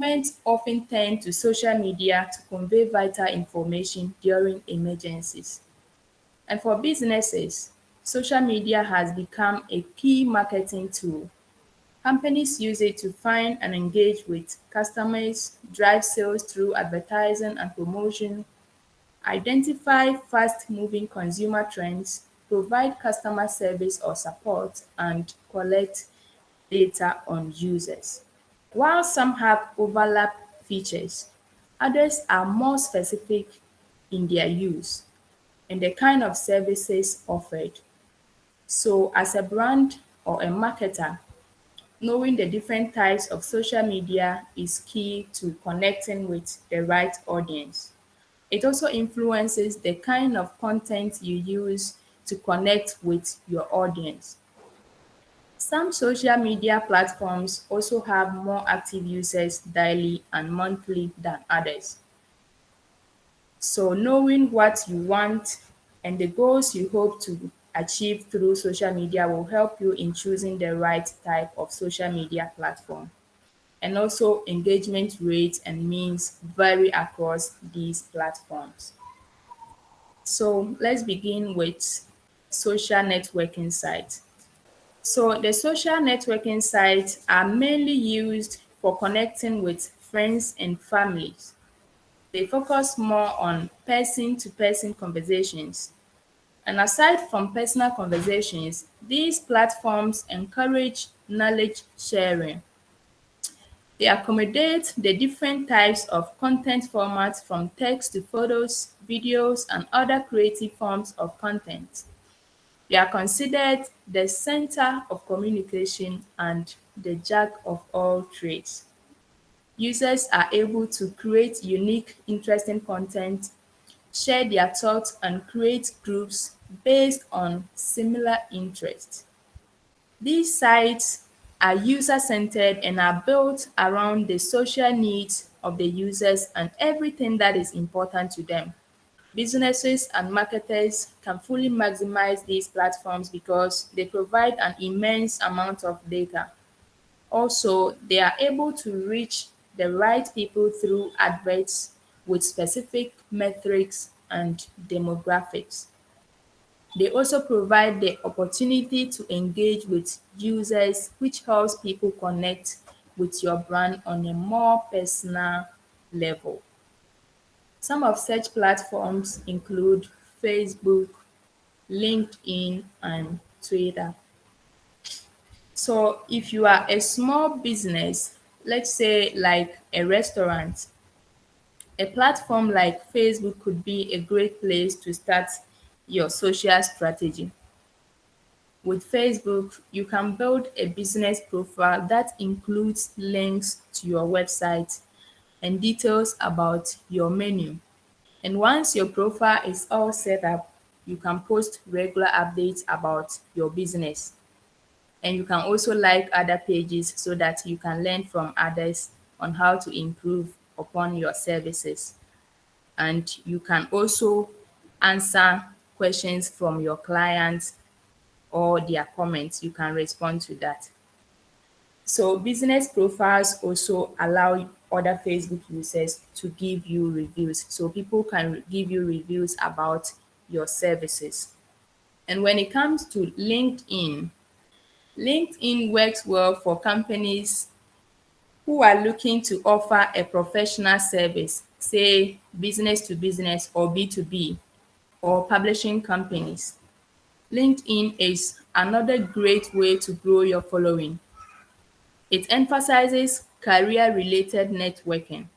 Governments often turn to social media to convey vital information during emergencies. And for businesses, social media has become a key marketing tool. Companies use it to find and engage with customers, drive sales through advertising and promotion, identify fast-moving consumer trends, provide customer service or support, and collect data on users. While some have overlap features, others are more specific in their use and the kind of services offered. So as a brand or a marketer, knowing the different types of social media is key to connecting with the right audience. It also influences the kind of content you use to connect with your audience. Some social media platforms also have more active users daily and monthly than others. So knowing what you want and the goals you hope to achieve through social media will help you in choosing the right type of social media platform. And also engagement rates and means vary across these platforms. So let's begin with social networking sites. So the social networking sites are mainly used for connecting with friends and families. They focus more on person-to-person conversations. And aside from personal conversations, these platforms encourage knowledge sharing. They accommodate the different types of content formats from text to photos, videos, and other creative forms of content. They are considered the center of communication and the jack of all trades. Users are able to create unique, interesting content, share their thoughts, and create groups based on similar interests. These sites are user-centered and are built around the social needs of the users and everything that is important to them. Businesses and marketers can fully maximize these platforms because they provide an immense amount of data. Also, they are able to reach the right people through adverts with specific metrics and demographics. They also provide the opportunity to engage with users, which helps people connect with your brand on a more personal level. Some of such platforms include Facebook, LinkedIn, and Twitter. So if you are a small business, let's say like a restaurant, a platform like Facebook could be a great place to start your social strategy. With Facebook, you can build a business profile that includes links to your website and details about your menu. And once your profile is all set up, you can post regular updates about your business. And you can also like other pages so that you can learn from others on how to improve upon your services. And you can also answer questions from your clients or their comments. You can respond to that. So business profiles also allow other Facebook users to give you reviews. So people can give you reviews about your services. And when it comes to LinkedIn, LinkedIn works well for companies who are looking to offer a professional service, say business to business or B2B, or publishing companies. LinkedIn is another great way to grow your following. It emphasizes career-related networking.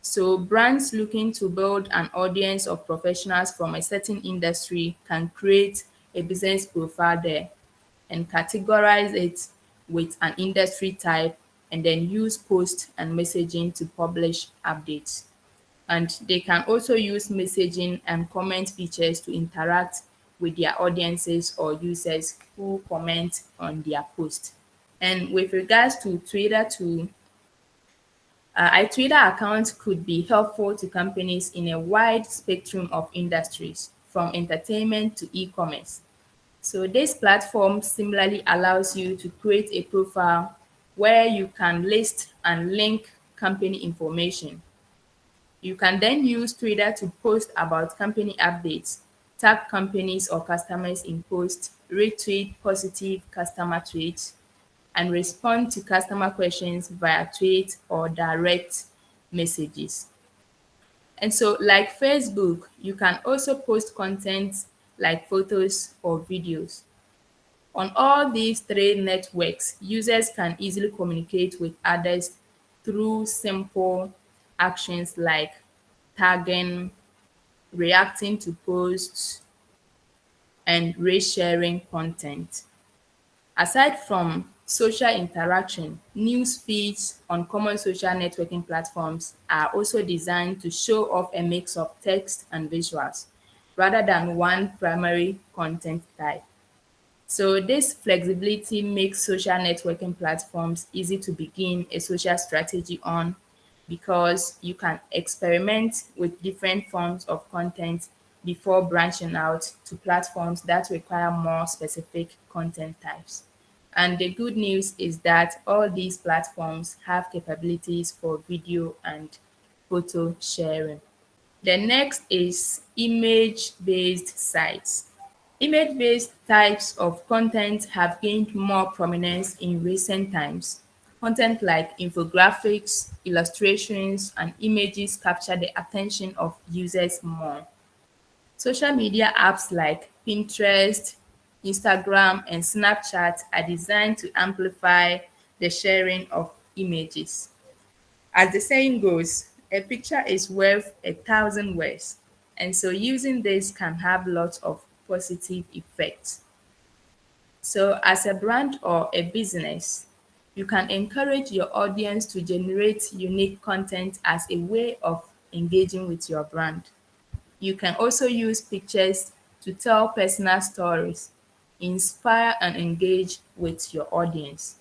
So brands looking to build an audience of professionals from a certain industry can create a business profile there and categorize it with an industry type and then use post and messaging to publish updates. And they can also use messaging and comment features to interact with their audiences or users who comment on their post. And with regards to Twitter too, a Twitter account could be helpful to companies in a wide spectrum of industries, from entertainment to e-commerce. So this platform similarly allows you to create a profile where you can list and link company information. You can then use Twitter to post about company updates, tag companies or customers in posts, retweet positive customer tweets, and respond to customer questions via tweet or direct messages. And so, like Facebook, you can also post content like photos or videos. On all these three networks, users can easily communicate with others through simple actions like tagging, reacting to posts, and resharing content. Aside from social interaction, news feeds on common social networking platforms are also designed to show off a mix of text and visuals rather than one primary content type. So this flexibility makes social networking platforms easy to begin a social strategy on because you can experiment with different forms of content before branching out to platforms that require more specific content types. And the good news is that all these platforms have capabilities for video and photo sharing. The next is image-based sites. Image-based types of content have gained more prominence in recent times. Content like infographics, illustrations, and images capture the attention of users more. Social media apps like Pinterest, Instagram, and Snapchat are designed to amplify the sharing of images. As the saying goes, a picture is worth a thousand words. And so using this can have lots of positive effects. So as a brand or a business, you can encourage your audience to generate unique content as a way of engaging with your brand. You can also use pictures to tell personal stories, inspire and engage with your audience.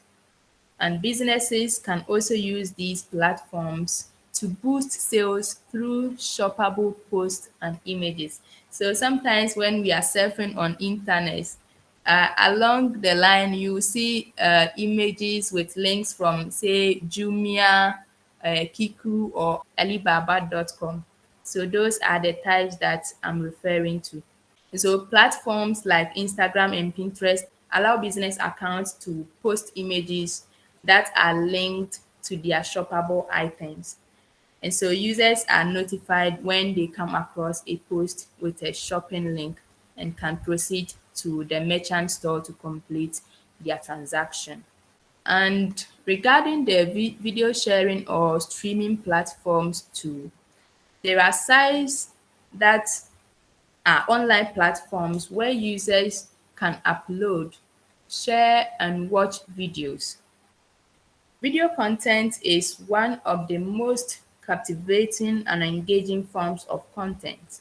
And businesses can also use these platforms to boost sales through shoppable posts and images. So sometimes when we are surfing on internet, along the line you see images with links from say Jumia, Kiku or Alibaba.com. So those are the types that I'm referring to. So platforms like Instagram and Pinterest allow business accounts to post images that are linked to their shoppable items. And so users are notified when they come across a post with a shopping link and can proceed to the merchant store to complete their transaction. And regarding the video sharing or streaming platforms too, there are sites that are online platforms where users can upload, share, and watch videos. Video content is one of the most captivating and engaging forms of content.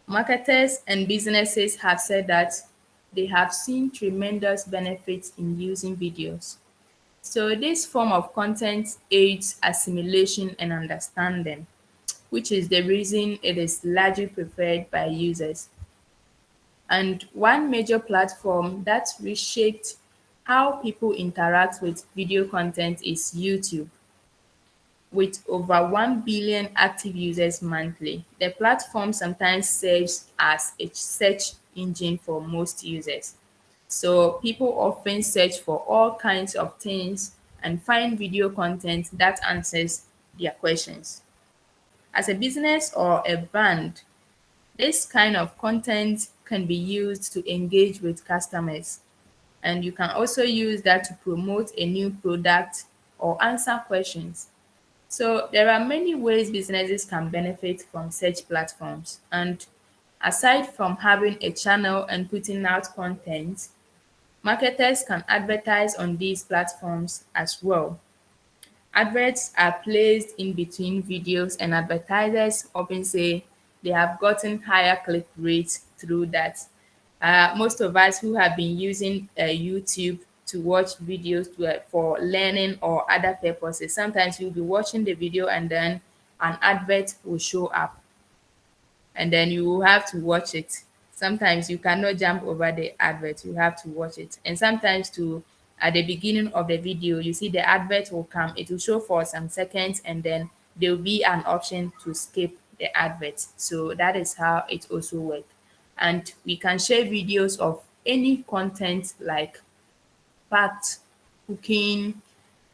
Marketers and businesses have said that they have seen tremendous benefits in using videos. So this form of content aids assimilation and understanding, which is the reason it is largely preferred by users. And one major platform that reshaped how people interact with video content is YouTube. With over 1 billion active users monthly, the platform sometimes serves as a search engine for most users. So people often search for all kinds of things and find video content that answers their questions. As a business or a brand, this kind of content can be used to engage with customers, and you can also use that to promote a new product or answer questions. So there are many ways businesses can benefit from such platforms. And aside from having a channel and putting out content, marketers can advertise on these platforms as well. Adverts are placed in between videos, and advertisers often say they have gotten higher click rates through that. Most of us who have been using YouTube to watch videos for learning or other purposes, sometimes you'll be watching the video and then an advert will show up and then you will have to watch it. Sometimes you cannot jump over the advert, you have to watch it. And sometimes to at the beginning of the video, you see the advert will come. It will show for some seconds and then there will be an option to skip the advert. So that is how it also works. And we can share videos of any content like fact, cooking,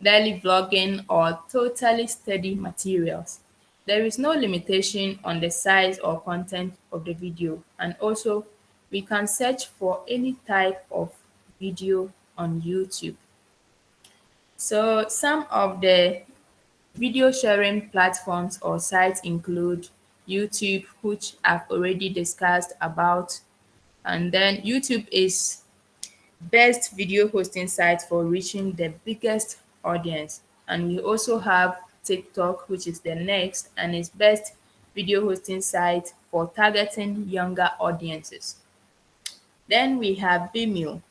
daily vlogging, or totally study materials. There is no limitation on the size or content of the video, and also we can search for any type of video on YouTube. So some of the video sharing platforms or sites include YouTube, which I've already discussed about, and then YouTube is best video hosting site for reaching the biggest audience. And we also have TikTok, which is the next and is best video hosting site for targeting younger audiences. Then we have Vimeo,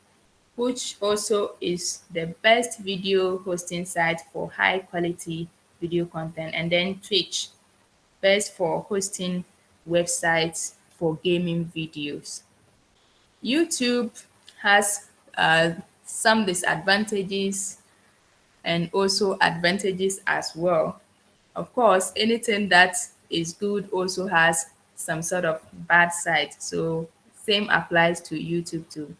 which also is the best video hosting site for high quality video content. And then Twitch, best for hosting websites for gaming videos. YouTube has some disadvantages and also advantages as well. Of course, anything that is good also has some sort of bad side. So same applies to YouTube too.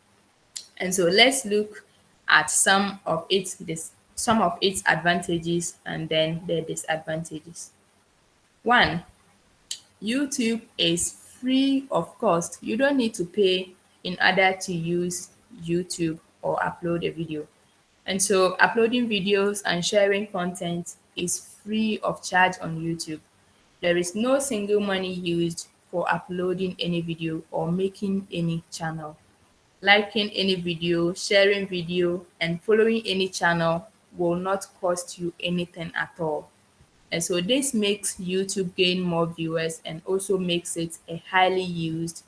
And so let's look at some of its advantages and then the disadvantages. One, YouTube is free of cost. You don't need to pay in order to use YouTube or upload a video. And so uploading videos and sharing content is free of charge on YouTube. There is no single money used for uploading any video or making any channel. Liking any video, sharing video, and following any channel will not cost you anything at all. And so this makes YouTube gain more viewers and also makes it a highly used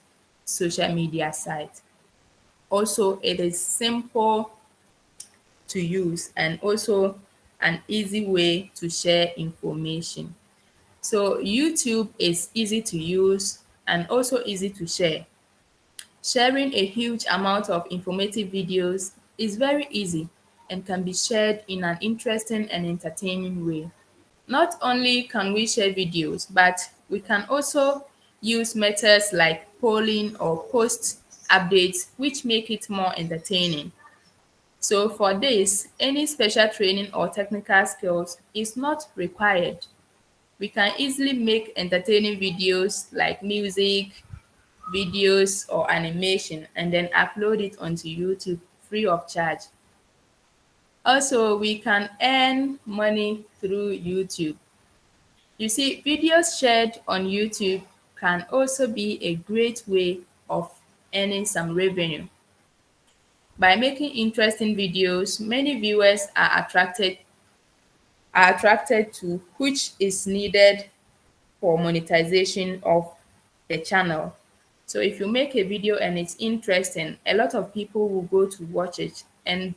social media site. Also, it is simple to use and also an easy way to share information. So YouTube is easy to use and also easy to share. Sharing a huge amount of informative videos is very easy and can be shared in an interesting and entertaining way. Not only can we share videos, but we can also use methods like polling or post updates, which make it more entertaining. So for this, any special training or technical skills is not required. We can easily make entertaining videos like music, videos, or animation and then upload it onto YouTube free of charge. Also, we can earn money through YouTube. You see, videos shared on YouTube can also be a great way of earning some revenue. By making interesting videos, many viewers are attracted to, which is needed for monetization of the channel. So if you make a video and it's interesting, a lot of people will go to watch it. And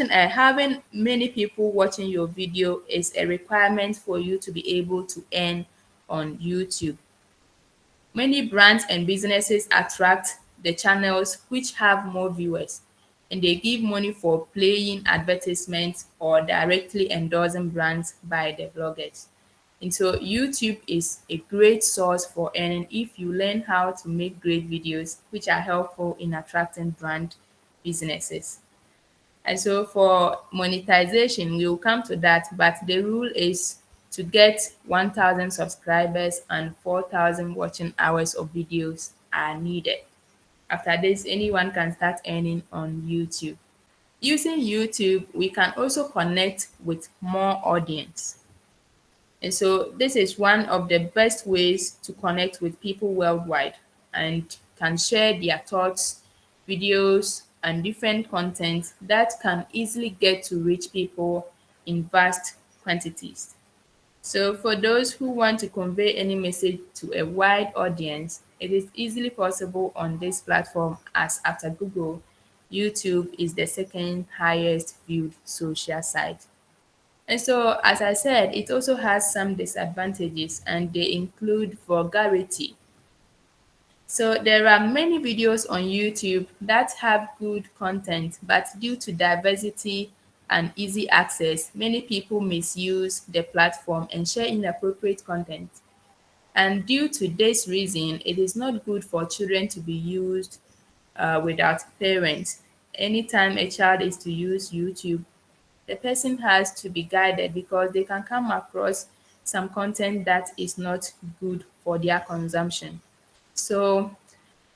having many people watching your video is a requirement for you to be able to earn on YouTube. Many brands and businesses attract the channels which have more viewers, and they give money for playing advertisements or directly endorsing brands by the bloggers. And so YouTube is a great source for earning if you learn how to make great videos which are helpful in attracting brand businesses. And so for monetization, we will come to that, but the rule is to get 1,000 subscribers and 4,000 watching hours of videos are needed. After this, anyone can start earning on YouTube. Using YouTube, we can also connect with more audience. And so this is one of the best ways to connect with people worldwide and can share their thoughts, videos, and different content that can easily get to reach people in vast quantities. So for those who want to convey any message to a wide audience, it is easily possible on this platform, as after Google, YouTube is the second highest viewed social site. And so, as I said, it also has some disadvantages, and they include vulgarity. So there are many videos on YouTube that have good content, but due to diversity and easy access, many people misuse the platform and share inappropriate content. And due to this reason, it is not good for children to be used without parents. Anytime a child is to use YouTube, the person has to be guided because they can come across some content that is not good for their consumption. So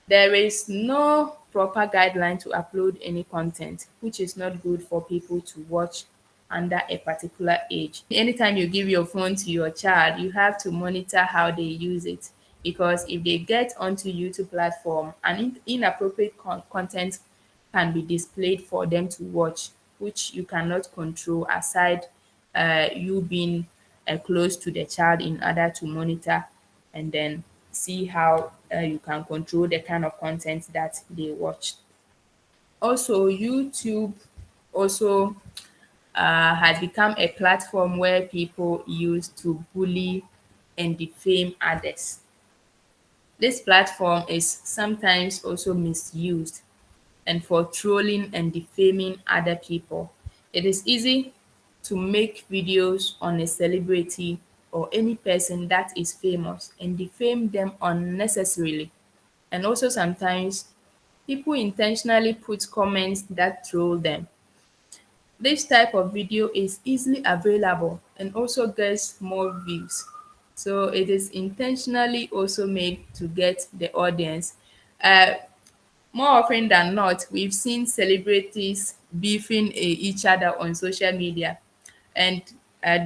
there is no proper guideline to upload any content, which is not good for people to watch under a particular age. Anytime you give your phone to your child, you have to monitor how they use it, because if they get onto YouTube platform and inappropriate content can be displayed for them to watch, which you cannot control aside you being close to the child in order to monitor and then see how you can control the kind of content that they watch. Also, YouTube also has become a platform where people use to bully and defame others. This platform is sometimes also misused and for trolling and defaming other people. It is easy to make videos on a celebrity or any person that is famous and defame them unnecessarily. And also sometimes people intentionally put comments that troll them. This type of video is easily available and also gets more views. So it is intentionally also made to get the audience. Uh, More often than not, we've seen celebrities beefing each other on social media, and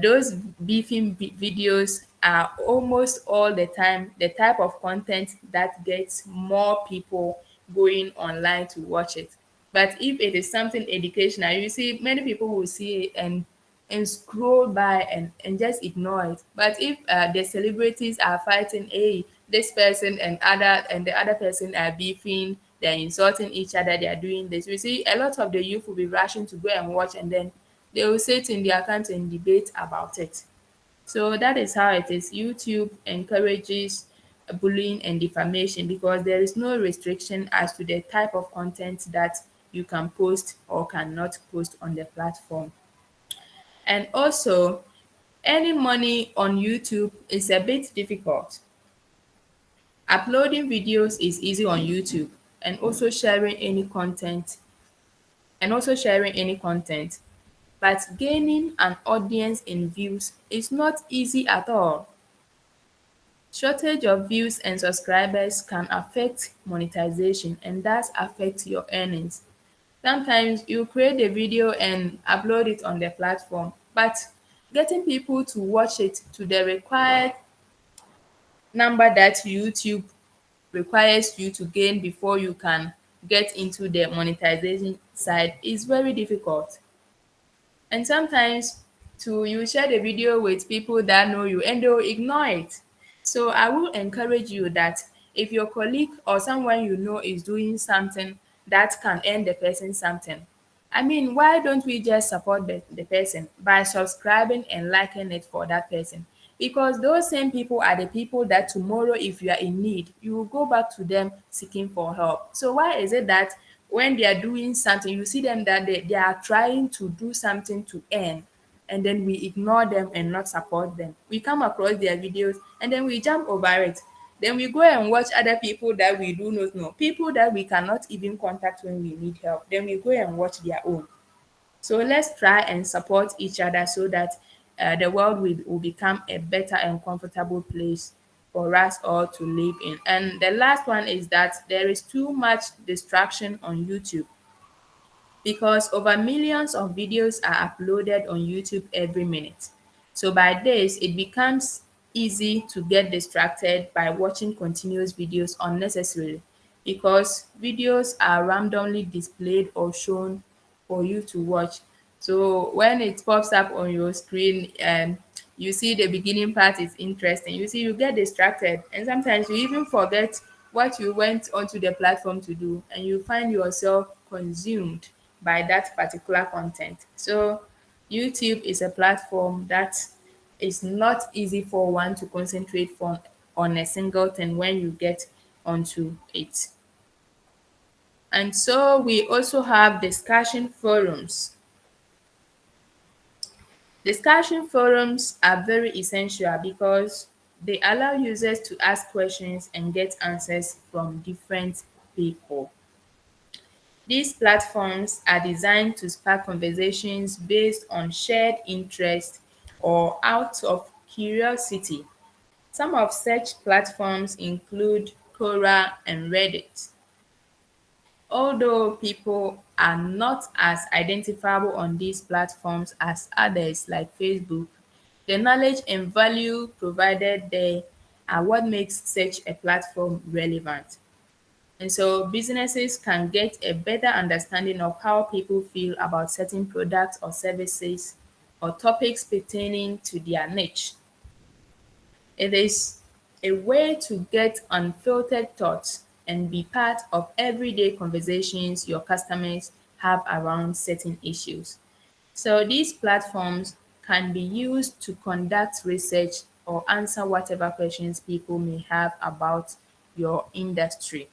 those beefing videos are almost all the time the type of content that gets more people going online to watch it. But if it is something educational, you see many people will see it and scroll by and just ignore it. But if the celebrities are fighting, hey, this person and the other person are beefing, they're insulting each other, they are doing this. You see, a lot of the youth will be rushing to go and watch, and then they will sit in their camps and debate about it. So that is how it is. YouTube encourages bullying and defamation because there is no restriction as to the type of content that you can post or cannot post on the platform. And also, earning money on YouTube is a bit difficult. Uploading videos is easy on YouTube, and also sharing any content but gaining an audience in views is not easy at all. Shortage of views and subscribers can affect monetization and thus affect your earnings. Sometimes you create a video and upload it on the platform, but getting people to watch it to the required number that YouTube requires you to gain before you can get into the monetization side is very difficult. And sometimes too, you share the video with people that know you and they'll ignore it. So I will encourage you that if your colleague or someone you know is doing something that can earn the person something, I mean, why don't we just support the person by subscribing and liking it for that person? Because those same people are the people that tomorrow, if you are in need, you will go back to them seeking for help. So why is it that when they are doing something, you see them that they are trying to do something to earn, and then we ignore them and not support them? We come across their videos and then we jump over it. Then we go and watch other people that we do not know, people that we cannot even contact when we need help. Then we go and watch their own. So let's try and support each other so that the world will become a better and comfortable place for us all to live in. And the last one is that there is too much distraction on YouTube because over millions of videos are uploaded on YouTube every minute. So by this, it becomes easy to get distracted by watching continuous videos unnecessarily because videos are randomly displayed or shown for you to watch. So when it pops up on your screen and you see the beginning part is interesting, you see you get distracted and sometimes you even forget what you went onto the platform to do and you find yourself consumed by that particular content. So YouTube is a platform that is not easy for one to concentrate on a single thing when you get onto it. And so we also have discussion forums. Discussion forums are very essential because they allow users to ask questions and get answers from different people. These platforms are designed to spark conversations based on shared interest or out of curiosity. Some of such platforms include Quora and Reddit. Although people are not as identifiable on these platforms as others like Facebook, the knowledge and value provided there are what makes such a platform relevant. And so businesses can get a better understanding of how people feel about certain products or services or topics pertaining to their niche. It is a way to get unfiltered thoughts and be part of everyday conversations your customers have around certain issues. So these platforms can be used to conduct research or answer whatever questions people may have about your industry.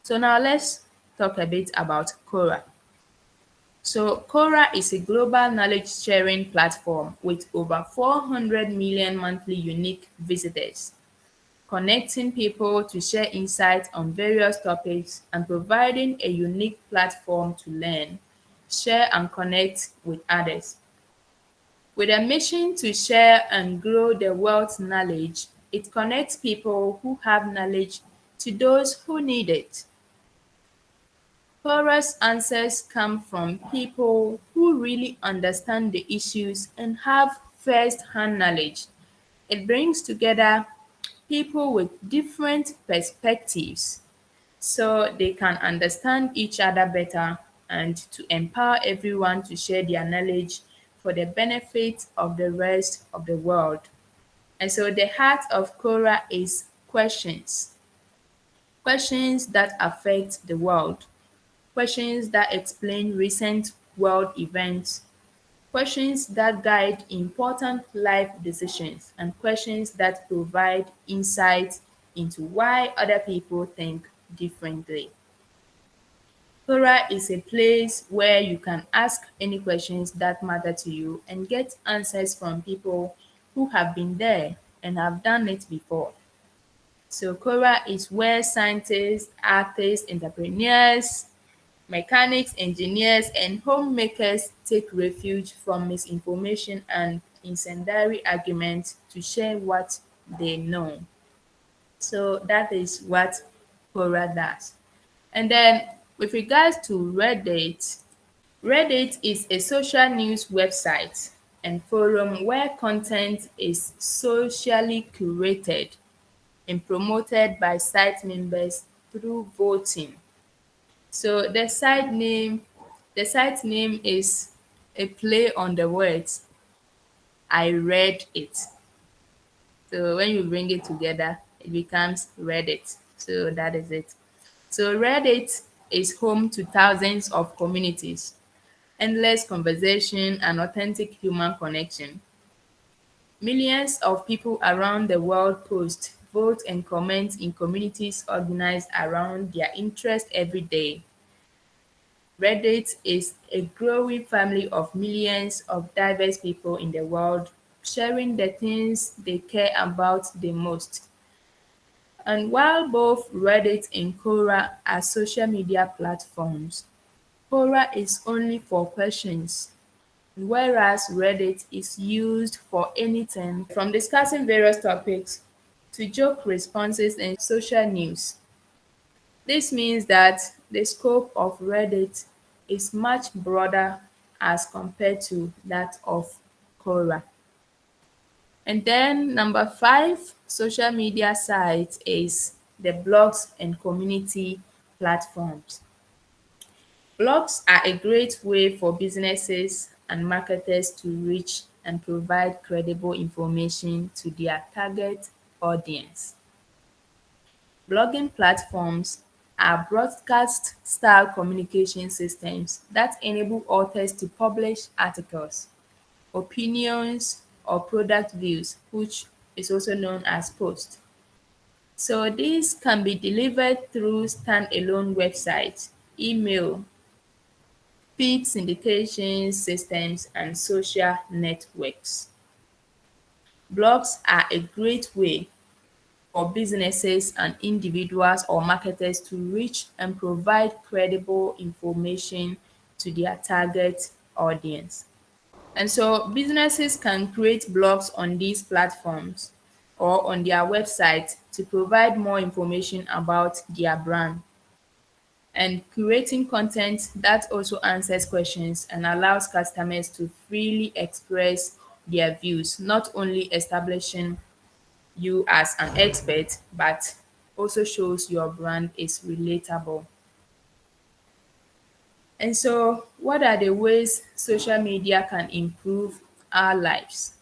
So now let's talk a bit about Quora. So Quora is a global knowledge sharing platform with over 400 million monthly unique visitors, connecting people to share insights on various topics and providing a unique platform to learn, share and connect with others. With a mission to share and grow the world's knowledge, it connects people who have knowledge to those who need it. Quora's answers come from people who really understand the issues and have first-hand knowledge. It brings together people with different perspectives so they can understand each other better and to empower everyone to share their knowledge for the benefit of the rest of the world. And so the heart of Quora is questions. Questions that affect the world, questions that explain recent world events, questions that guide important life decisions, and questions that provide insight into why other people think differently. Quora is a place where you can ask any questions that matter to you and get answers from people who have been there and have done it before. So Quora is where scientists, artists, entrepreneurs, mechanics, engineers, and homemakers take refuge from misinformation and incendiary arguments to share what they know. So that is what Quora does. And then with regards to Reddit, Reddit is a social news website and forum where content is socially curated and promoted by site members through voting. So the site name is a play on the words I read it. So when you bring it together, it becomes Reddit. So that is it. So Reddit is home to thousands of communities, endless conversation and authentic human connection. Millions of people around the world post, vote and comment in communities organized around their interest every day. Reddit is a growing family of millions of diverse people in the world sharing the things they care about the most. And while both Reddit and Quora are social media platforms, Quora is only for questions, whereas Reddit is used for anything from discussing various topics to joke responses and social news. This means that the scope of Reddit is much broader as compared to that of Quora. And then number 5 social media site is the blogs and community platforms. Blogs are a great way for businesses and marketers to reach and provide credible information to their target audience. Blogging platforms are broadcast-style communication systems that enable authors to publish articles, opinions, or product views, which is also known as posts. So these can be delivered through standalone websites, email, feed syndication systems, and social networks. Blogs are a great way for businesses and individuals or marketers to reach and provide credible information to their target audience. And so businesses can create blogs on these platforms or on their website to provide more information about their brand, and creating content that also answers questions and allows customers to freely express their views, not only establishing you as an expert, but also shows your brand is relatable. And so, what are the ways social media can improve our lives?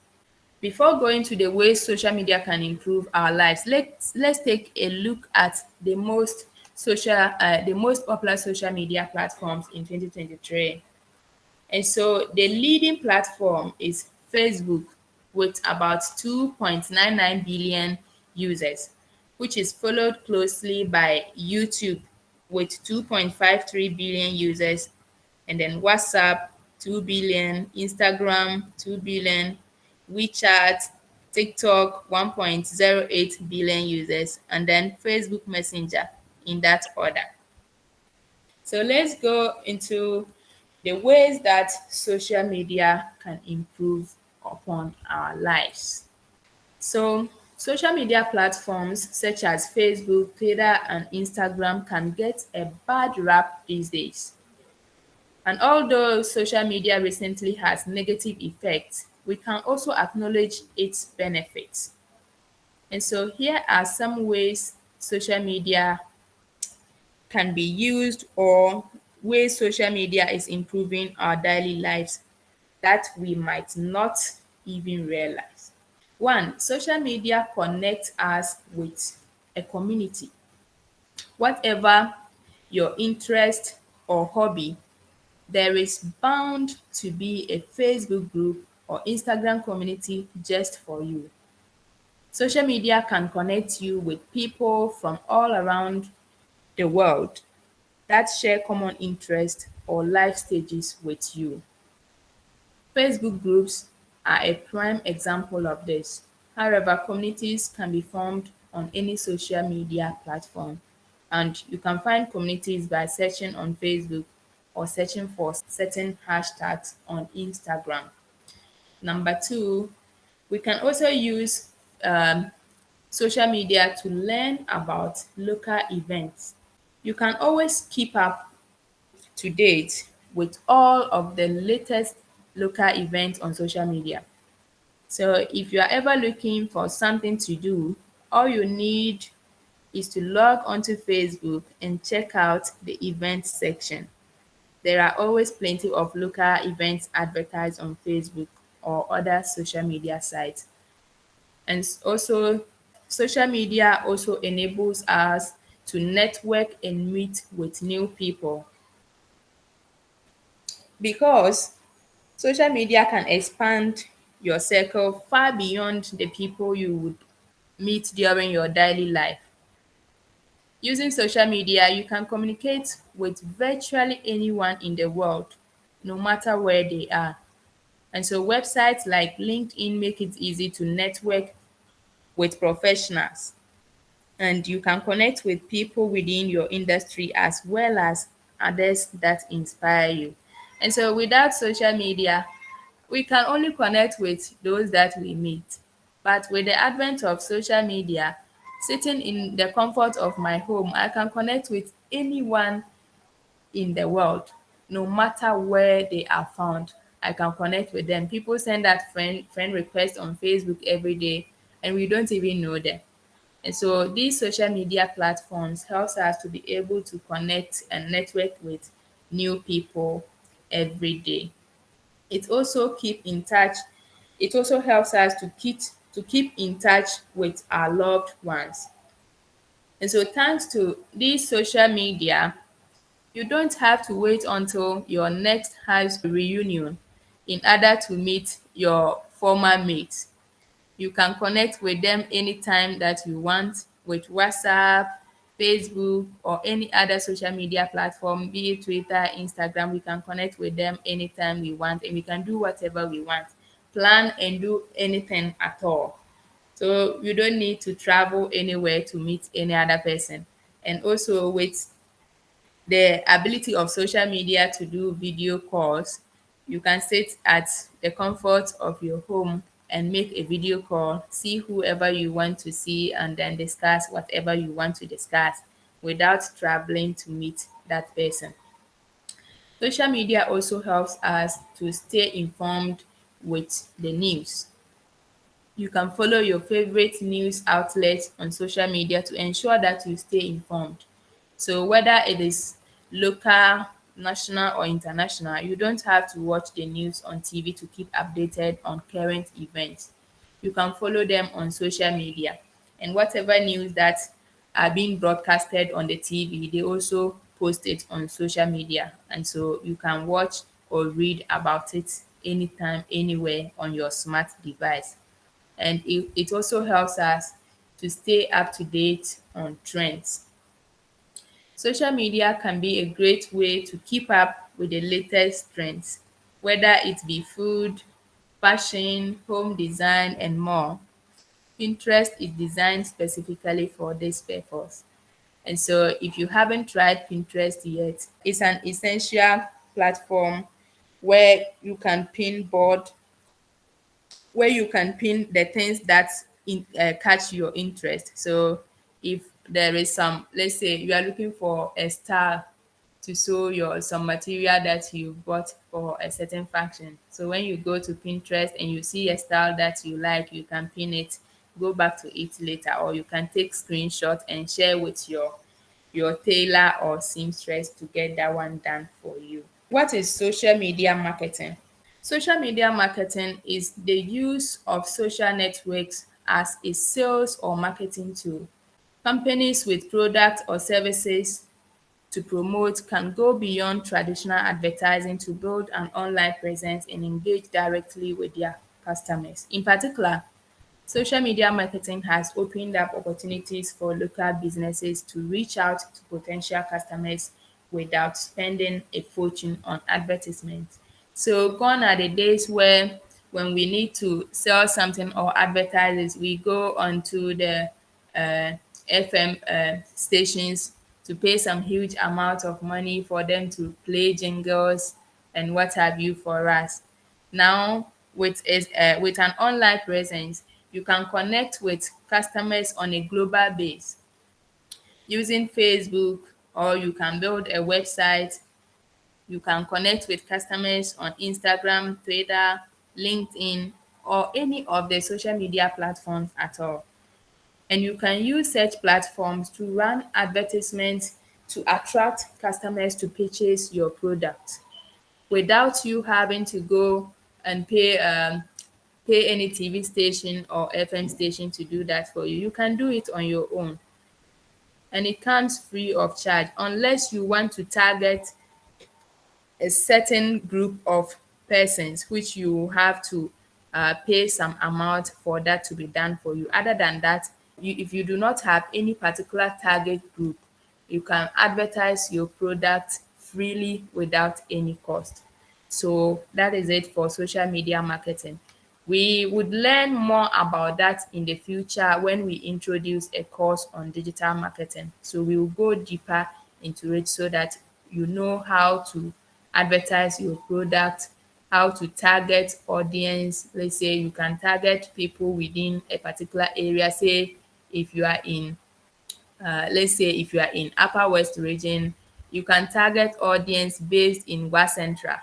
Before going to the ways social media can improve our lives, let's take a look at the most popular social media platforms in 2023. And so the leading platform is Facebook with about 2.99 billion users, which is followed closely by YouTube with 2.53 billion users, and then WhatsApp 2 billion, Instagram 2 billion, WeChat, TikTok 1.08 billion users, and then Facebook Messenger in that order. So let's go into the ways that social media can improve upon our lives. So social media platforms such as Facebook, Twitter, and Instagram can get a bad rap these days. And although social media recently has negative effects, we can also acknowledge its benefits. And so here are some ways social media can be used, or ways social media is improving our daily lives that we might not even realize. One, social media connects us with a community. Whatever your interest or hobby, there is bound to be a Facebook group or Instagram community just for you. Social media can connect you with people from all around the world that share common interests or life stages with you. Facebook groups are a prime example of this. However, communities can be formed on any social media platform, and you can find communities by searching on Facebook or searching for certain hashtags on Instagram. Number two, we can also use um, social media to learn about local events. You can always keep up to date with all of the latest local events on social media. So if you are ever looking for something to do, all you need is to log onto Facebook and check out the events section. There are always plenty of local events advertised on Facebook or other social media sites. And also, social media also enables us to network and meet with new people, because social media can expand your circle far beyond the people you would meet during your daily life. Using social media, you can communicate with virtually anyone in the world, no matter where they are. And so websites like LinkedIn make it easy to network with professionals, and you can connect with people within your industry as well as others that inspire you. And so without social media, we can only connect with those that we meet. But with the advent of social media, sitting in the comfort of my home, I can connect with anyone in the world, no matter where they are found. I can connect with them. People send that friend request on Facebook every day, and we don't even know them. And so these social media platforms helps us to be able to connect and network with new people every day. It also keep in touch. It also helps us to keep in touch with our loved ones. And so thanks to this social media, you don't have to wait until your next high school reunion in order to meet your former mates. You can connect with them anytime that you want, with WhatsApp, Facebook, or any other social media platform, be it Twitter, Instagram. We can connect with them anytime we want, and we can do whatever we want, plan and do anything at all. So you don't need to travel anywhere to meet any other person. And also with the ability of social media to do video calls, you can sit at the comfort of your home and make a video call, see whoever you want to see, and then discuss whatever you want to discuss without traveling to meet that person. Social media also helps us to stay informed with the news. You can follow your favorite news outlets on social media to ensure that you stay informed. So whether it is local, national, or international, you don't have to watch the news on TV to keep updated on current events. You can follow them on social media. And whatever news that are being broadcasted on the TV, they also post it on social media. And so you can watch or read about it anytime, anywhere on your smart device. And it also helps us to stay up to date on trends. Social media can be a great way to keep up with the latest trends, whether it be food, fashion, home design, and more. Pinterest is designed specifically for this purpose. And so if you haven't tried Pinterest yet, it's an essential platform where you can pin board where you can pin the things that catch your interest. So if there is some, let's say you are looking for a style to sew your some material that you bought for a certain function. So when you go to Pinterest and you see a style that you like, you can pin it, go back to it later, or you can take screenshot and share with your tailor or seamstress to get that one done for you. What is social media marketing? Social media marketing is the use of social networks as a sales or marketing tool. Companies with products or services to promote can go beyond traditional advertising to build an online presence and engage directly with their customers. In particular, social media marketing has opened up opportunities for local businesses to reach out to potential customers without spending a fortune on advertisements. So gone are the days where when we need to sell something or advertise it, we go onto the uh, FM stations to pay some huge amount of money for them to play jingles and what have you for us. Now, with an online presence, you can connect with customers on a global base using Facebook, or you can build a website. You can connect with customers on Instagram, Twitter, LinkedIn, or any of the social media platforms at all. And you can use such platforms to run advertisements to attract customers to purchase your product without you having to go and pay any TV station or FM station to do that for you. You can do it on your own, and it comes free of charge unless you want to target a certain group of persons which you have to pay some amount for that to be done for you. Other than that, if you do not have any particular target group, you can advertise your product freely without any cost. So that is it for social media marketing. We would learn more about that in the future when we introduce a course on digital marketing. So we will go deeper into it so that you know how to advertise your product, how to target audience. Let's say you can target people within a particular area. Say if you are in let's say if you are in Upper West region, you can target audience based in West Central,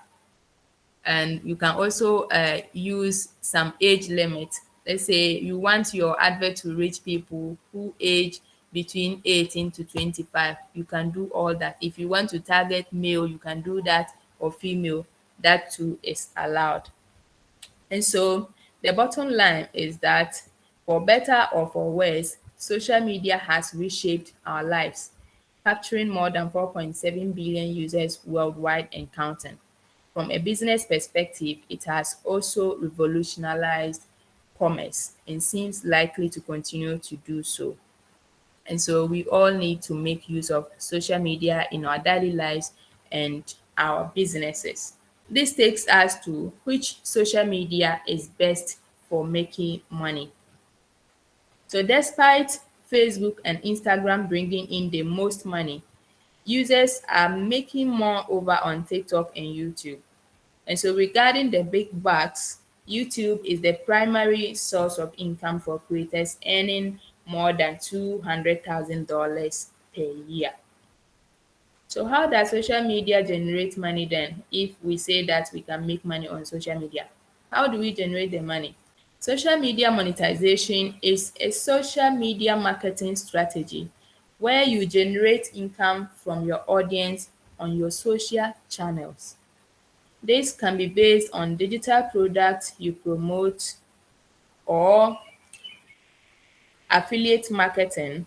and you can also use some age limit. Let's say you want your advert to reach people who age between 18 to 25. You can do all that. If you want to target male, you can do that, or female. That too is allowed. And so the bottom line is that for better or for worse, social media has reshaped our lives, capturing more than 4.7 billion users worldwide and counting. From a business perspective, it has also revolutionized commerce and seems likely to continue to do so. And so we all need to make use of social media in our daily lives and our businesses. This takes us to which social media is best for making money. So despite Facebook and Instagram bringing in the most money, users are making more over on TikTok and YouTube. And so regarding the big bucks, YouTube is the primary source of income for creators earning more than $200,000 per year. So how does social media generate money then if we say that we can make money on social media? How do we generate the money? Social media monetization is a social media marketing strategy where you generate income from your audience on your social channels. This can be based on digital products you promote or affiliate marketing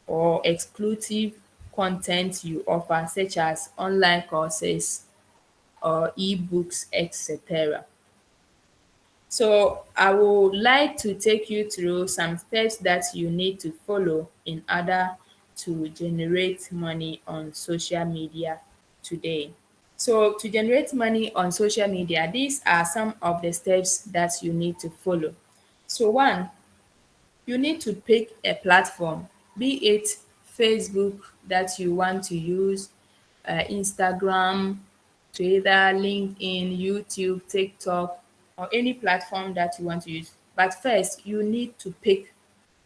or exclusive content you offer such as online courses or ebooks, etc. So I would like to take you through some steps that you need to follow in order to generate money on social media today. So to generate money on social media, these are some of the steps that you need to follow. So one, you need to pick a platform, be it Facebook that you want to use, Instagram, Twitter, LinkedIn, YouTube, TikTok, or any platform that you want to use. But first, you need to pick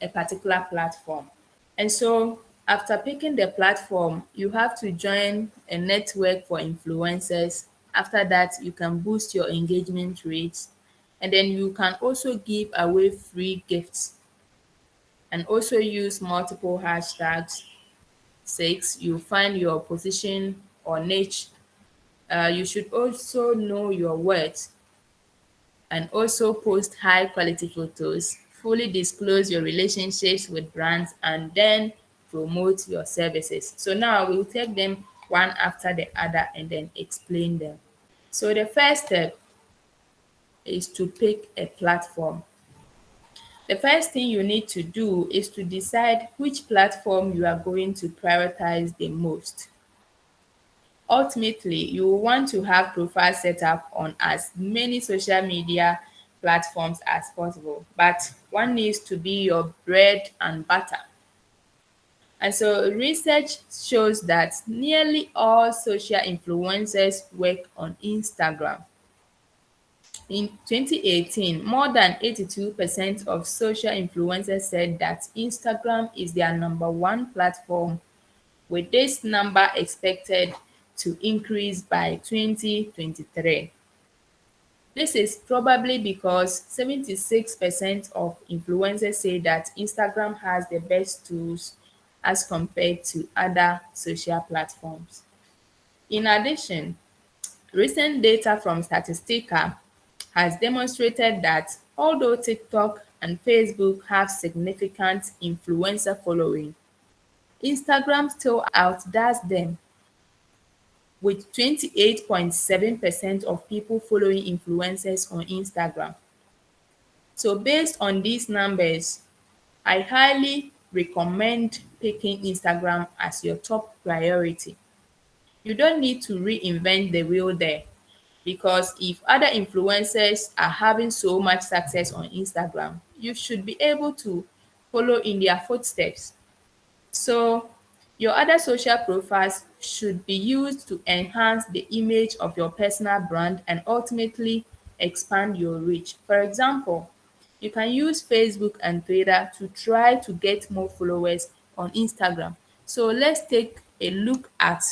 a particular platform. And so after picking the platform, you have to join a network for influencers. After that, you can boost your engagement rates. And then you can also give away free gifts and also use multiple hashtags. 6, you find your position or niche. You should also know your worth and also post high quality photos, fully disclose your relationships with brands, and then promote your services. So now we'll take them one after the other and then explain them. So the first step is to pick a platform. The first thing you need to do is to decide which platform you are going to prioritize the most. Ultimately, you will want to have profile set up on as many social media platforms as possible, but one needs to be your bread and butter. And so research shows that nearly all social influencers work on Instagram. In 2018, more than 82% of social influencers said that Instagram is their number one platform, with this number expected to increase by 2023. This is probably because 76% of influencers say that Instagram has the best tools as compared to other social platforms. In addition, recent data from Statistica has demonstrated that although TikTok and Facebook have significant influencer following, Instagram still outdoes them with 28.7% of people following influencers on Instagram. So based on these numbers, I highly recommend picking Instagram as your top priority. You don't need to reinvent the wheel there because if other influencers are having so much success on Instagram, you should be able to follow in their footsteps. So your other social profiles should be used to enhance the image of your personal brand and ultimately expand your reach. For example, you can use Facebook and Twitter to try to get more followers on Instagram. So let's take a look at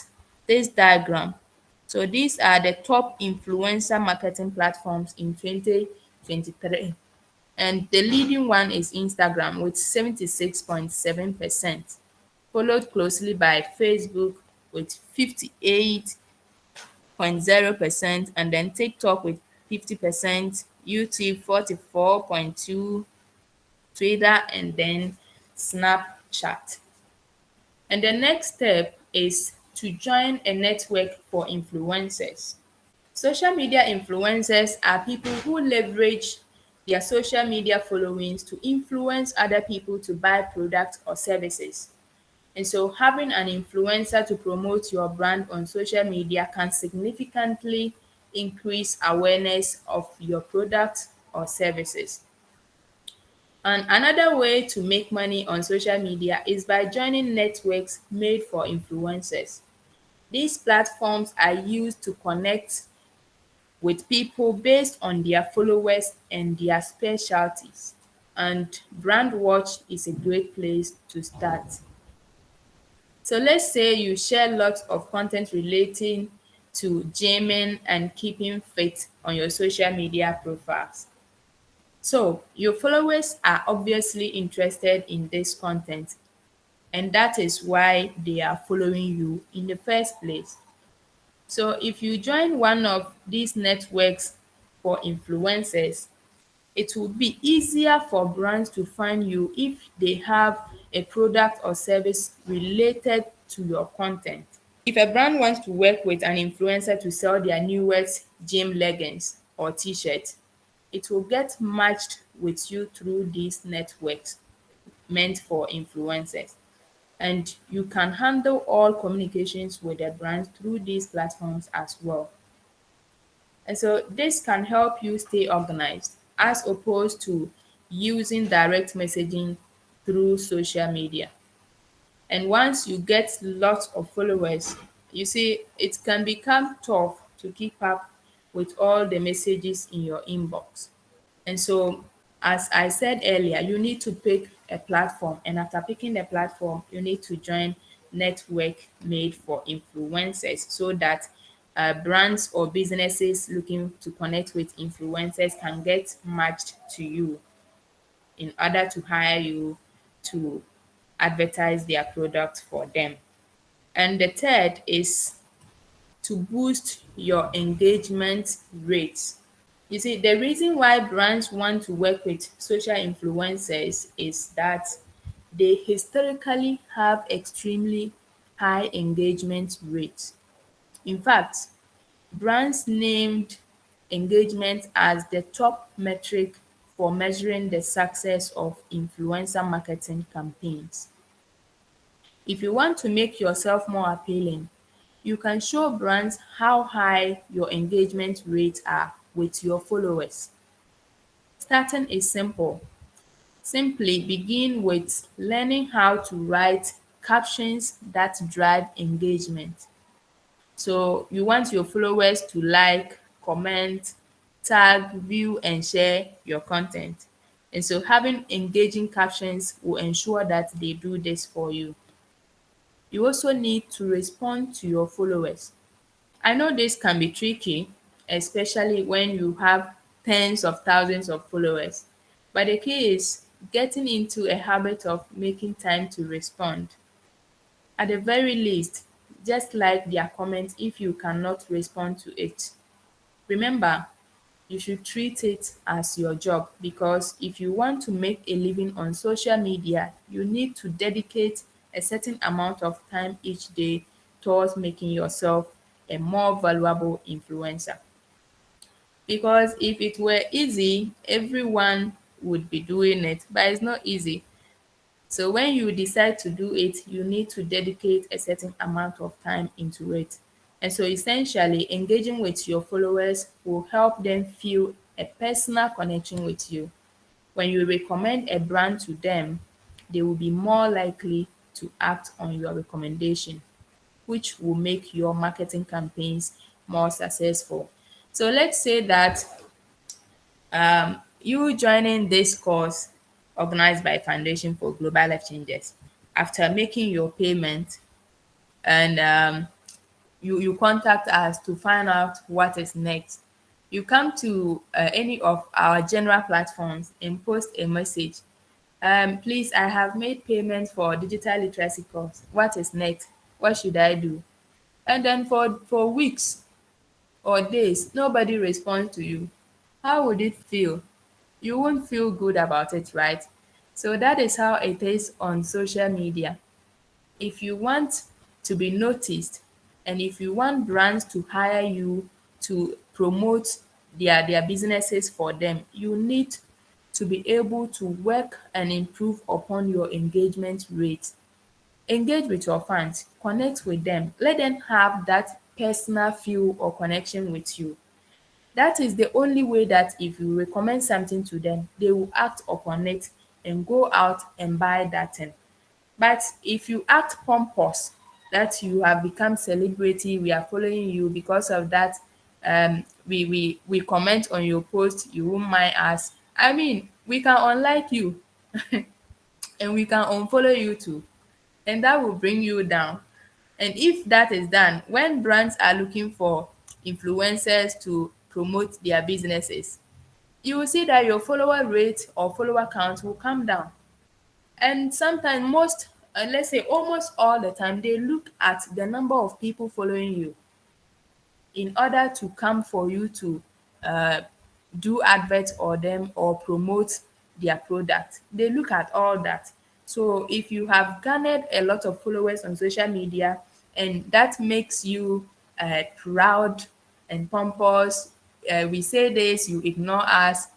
this diagram. So these are the top influencer marketing platforms in 2023. And the leading one is Instagram with 76.7%, followed closely by Facebook with 58.0%, and then TikTok with 50%, YouTube 44.2, Twitter, and then Snapchat. And the next step is to join a network for influencers. Social media influencers are people who leverage their social media followings to influence other people to buy products or services. And so having an influencer to promote your brand on social media can significantly increase awareness of your product or services. And another way to make money on social media is by joining networks made for influencers. These platforms are used to connect with people based on their followers and their specialties. And Brand Watch is a great place to start. So let's say you share lots of content relating to gymming and keeping fit on your social media profiles. So your followers are obviously interested in this content, and that is why they are following you in the first place. So if you join one of these networks for influencers, it will be easier for brands to find you if they have a product or service related to your content. If a brand wants to work with an influencer to sell their newest gym leggings or t-shirt, it will get matched with you through these networks meant for influencers. And you can handle all communications with the brand through these platforms as well. And so this can help you stay organized as opposed to using direct messaging through social media. And once you get lots of followers, you see it can become tough to keep up with all the messages in your inbox. And so, as I said earlier, you need to pick a platform, and after picking the platform, you need to join network made for influencers so that brands or businesses looking to connect with influencers can get matched to you in order to hire you to advertise their product for them. And the third is to boost your engagement rate. You see, the reason why brands want to work with social influencers is that they historically have extremely high engagement rates. In fact, brands named engagement as the top metric for measuring the success of influencer marketing campaigns. If you want to make yourself more appealing, you can show brands how high your engagement rates are with your followers. Starting is simple. Simply begin with learning how to write captions that drive engagement. So you want your followers to like, comment, tag, view, and share your content. And so having engaging captions will ensure that they do this for you. You also need to respond to your followers. I know this can be tricky, especially when you have tens of thousands of followers. But the key is getting into a habit of making time to respond. At the very least, just like their comment if you cannot respond to it. Remember, you should treat it as your job because if you want to make a living on social media, you need to dedicate a certain amount of time each day towards making yourself a more valuable influencer. Because if it were easy, everyone would be doing it, but it's not easy. So when you decide to do it, you need to dedicate a certain amount of time into it. And so essentially, engaging with your followers will help them feel a personal connection with you. When you recommend a brand to them, they will be more likely to act on your recommendation, which will make your marketing campaigns more successful. So let's say that you joining this course organized by Foundation for Global Life Changes, after making your payment and you contact us to find out what is next. You come to any of our general platforms and post a message. Please, I have made payment for digital literacy course. What is next? What should I do? And then for weeks or days, nobody responds to you. How would it feel? You won't feel good about it, right? So that is how it is on social media. If you want to be noticed and if you want brands to hire you to promote their businesses for them, you need to be able to work and improve upon your engagement rate. Engage with your fans, connect with them, let them have that personal feel or connection with you. That is the only way that if you recommend something to them, they will act upon it and go out and buy that thing. But if you act pompous, that you have become celebrity, we are following you because of that, we comment on your post, you won't mind us. I mean, we can unlike you and we can unfollow you too, and that will bring you down. And if that is done, when brands are looking for influencers to promote their businesses, you will see that your follower rate or follower count will come down. And sometimes let's say almost all the time, they look at the number of people following you in order to come for you to uh, do adverts or them or promote their product. They look at all that. So if you have garnered a lot of followers on social media and that makes you proud and pompous, we say this, you ignore us,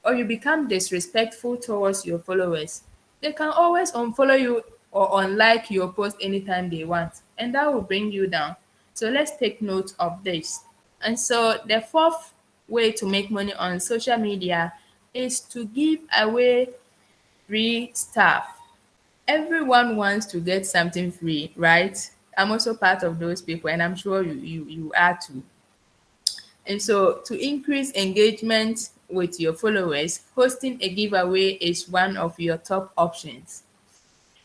or you become disrespectful towards your followers, they can always unfollow you or unlike your post anytime they want, and that will bring you down. So let's take note of this. And so the fourth way to make money on social media is to give away free stuff. Everyone wants to get something free, right? I'm also part of those people, and I'm sure you are too. And so to increase engagement with your followers, hosting a giveaway is one of your top options.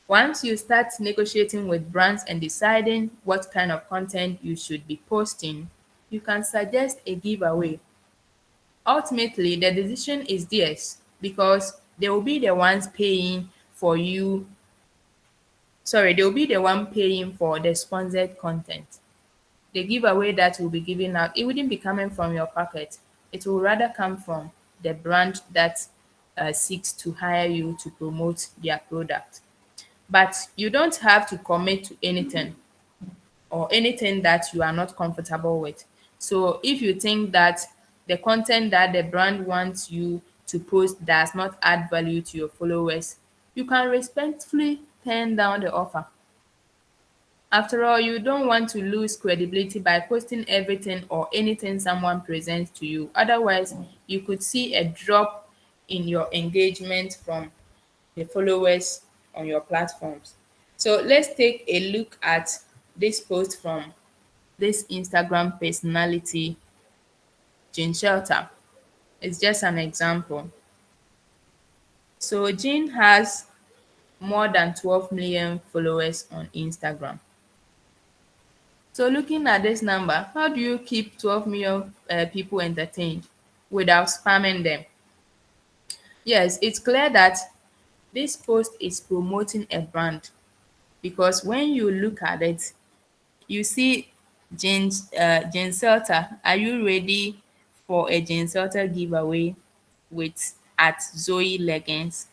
Once you start negotiating with brands and deciding what kind of content you should be posting, you can suggest a giveaway. Ultimately, the decision is theirs because they will be the ones paying for you. Sorry, they will be the one paying for the sponsored content. The giveaway that will be given out, it wouldn't be coming from your pocket. It will rather come from the brand that seeks to hire you to promote their product. But you don't have to commit to anything or anything that you are not comfortable with. So if you think that the content that the brand wants you to post does not add value to your followers, you can respectfully turn down the offer. After all, you don't want to lose credibility by posting everything or anything someone presents to you. Otherwise, you could see a drop in your engagement from the followers on your platforms. So let's take a look at this post from this Instagram personality, Jean Shelter. It's just an example. So Jean has more than 12 million followers on Instagram. So looking at this number, how do you keep 12 million people entertained without spamming them? Yes, it's clear that this post is promoting a brand because when you look at it, you see Jane Selter. Are you ready for a Jane Selter giveaway with at Zoe Leggings?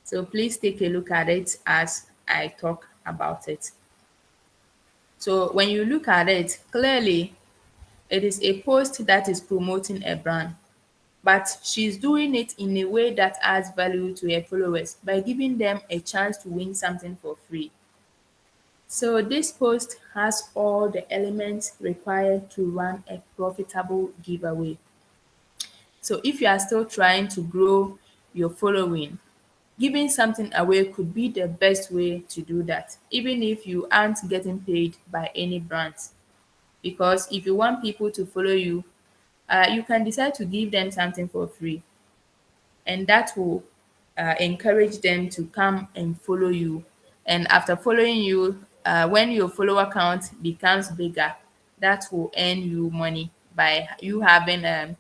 So please take a look at it as I talk about it. So when you look at it, clearly it is a post that is promoting a brand, but she's doing it in a way that adds value to her followers by giving them a chance to win something for free. So this post has all the elements required to run a profitable giveaway. So if you are still trying to grow your following, giving something away could be the best way to do that, even if you aren't getting paid by any brands. Because if you want people to follow you, you can decide to give them something for free, and that will encourage them to come and follow you. And after following you, when your follower count becomes bigger, that will earn you money by you having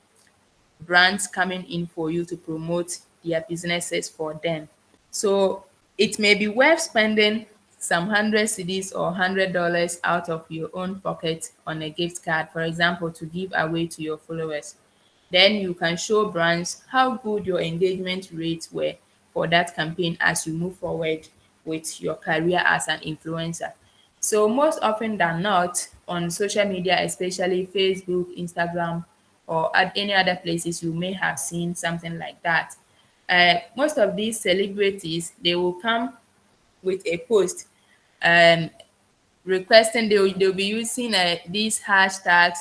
brands coming in for you to promote their businesses for them. So it may be worth spending some hundred CDs or $100 out of your own pocket on a gift card, for example, to give away to your followers. Then you can show brands how good your engagement rates were for that campaign as you move forward with your career as an influencer. So most often than not, on social media, especially Facebook, Instagram, or at any other places, you may have seen something like that. Most of these celebrities, they will come with a post, um requesting, they'll be using these hashtags.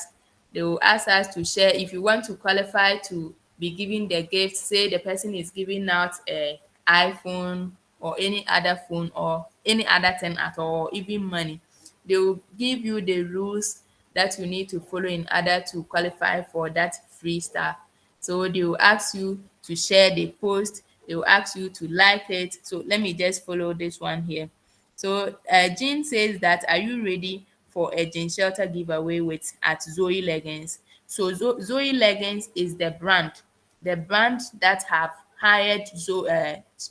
They will ask us to share. If you want to qualify to be giving the gift, say the person is giving out a iPhone or any other phone or any other thing at all, even money, they will give you the rules that you need to follow in order to qualify for that free stuff. So they will ask you to share the post, they will ask you to like it. So let me just follow this one here. So Jean says that, are you ready for a Jean Shelter giveaway with at Zoe Leggings? So Zoe Leggings is the brand that have hired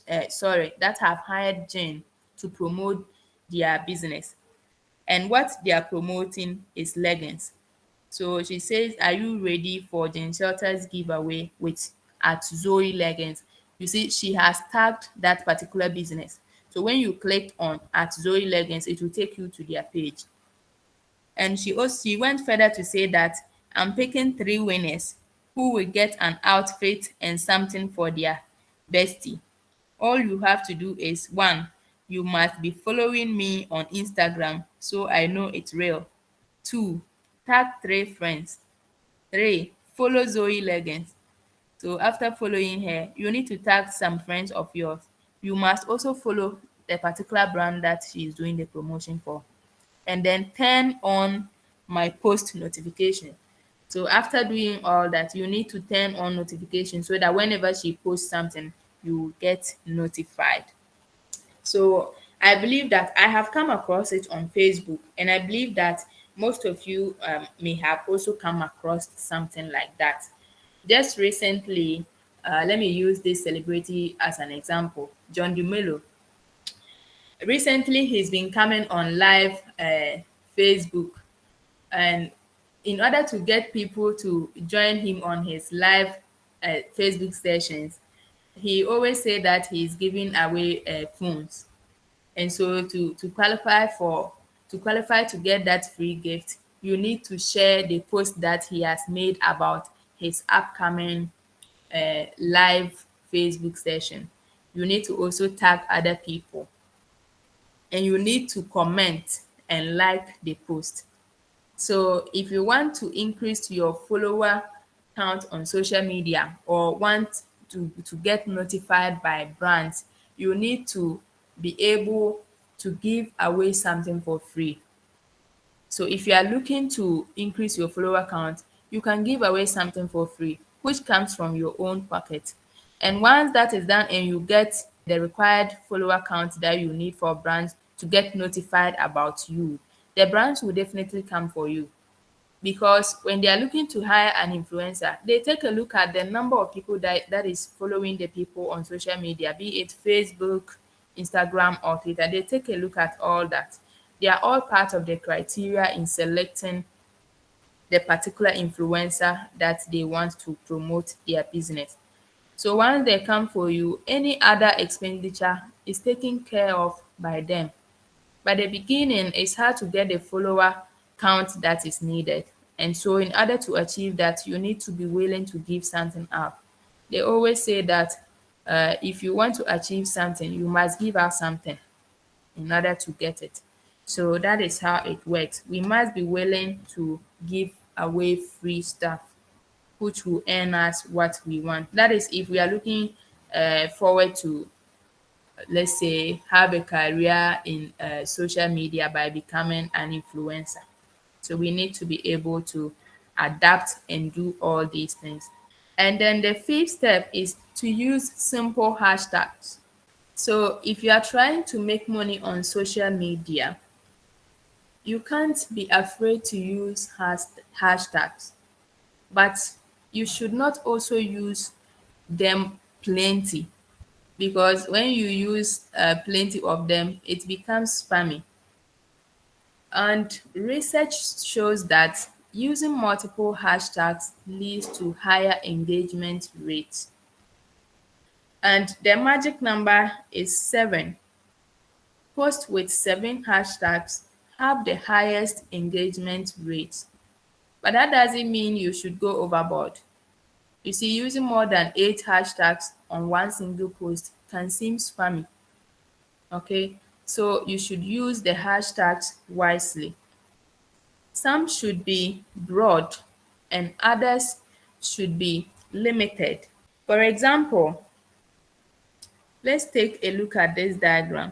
that have hired Jean to promote their business. And what they are promoting is leggings. So she says, are you ready for Jean Shelter's giveaway with at Zoe Leggings? You see, she has tagged that particular business. So when you click on at Zoe Leggings, it will take you to their page. And she went further to say that, I'm picking 3 winners who will get an outfit and something for their bestie. All you have to do is, one, you must be following me on Instagram so I know it's real. Two, tag 3 friends. Three, follow Zoe Leggings. So after following her, you need to tag some friends of yours. You must also follow the particular brand that she is doing the promotion for. And then turn on my post notification. So after doing all that, you need to turn on notification so that whenever she posts something, you get notified. So I believe that I have come across it on Facebook, and I believe that most of you may have also come across something like that. Just recently, let me use this celebrity as an example, John Dumelo. Recently, he's been coming on live Facebook, and in order to get people to join him on his live Facebook sessions, he always say that he's giving away phones. And so to qualify to get that free gift, you need to share the post that he has made about his upcoming live Facebook session. You need to also tag other people, and you need to comment and like the post. So if you want to increase your follower count on social media or want to get notified by brands, you need to be able to give away something for free. So if you are looking to increase your follower count, you can give away something for free, which comes from your own pocket. And once that is done and you get the required follower count that you need for brands to get notified about you, the brands will definitely come for you. Because when they are looking to hire an influencer, they take a look at the number of people that is following the people on social media, be it Facebook, Instagram, or Twitter. They take a look at all that. They are all part of the criteria in selecting the particular influencer that they want to promote their business. So once they come for you, any other expenditure is taken care of by them. By the beginning, it's hard to get the follower count that is needed. And so in order to achieve that, you need to be willing to give something up. They always say that if you want to achieve something, you must give out something in order to get it. So that is how it works. We must be willing to give away free stuff, which will earn us what we want. That is if we are looking forward to, let's say, have a career in social media by becoming an influencer. So we need to be able to adapt and do all these things. And then the fifth step is to use simple hashtags. So if you are trying to make money on social media, you can't be afraid to use hashtags, but you should not also use them plenty, because when you use plenty of them, it becomes spammy. And research shows that using multiple hashtags leads to higher engagement rates. And the magic number is 7. Posts with 7 hashtags have the highest engagement rate. But that doesn't mean you should go overboard. You see, using more than 8 hashtags on one single post can seem spammy. Okay, So you should use the hashtags wisely. Some should be broad and others should be limited. For example, let's take a look at this diagram.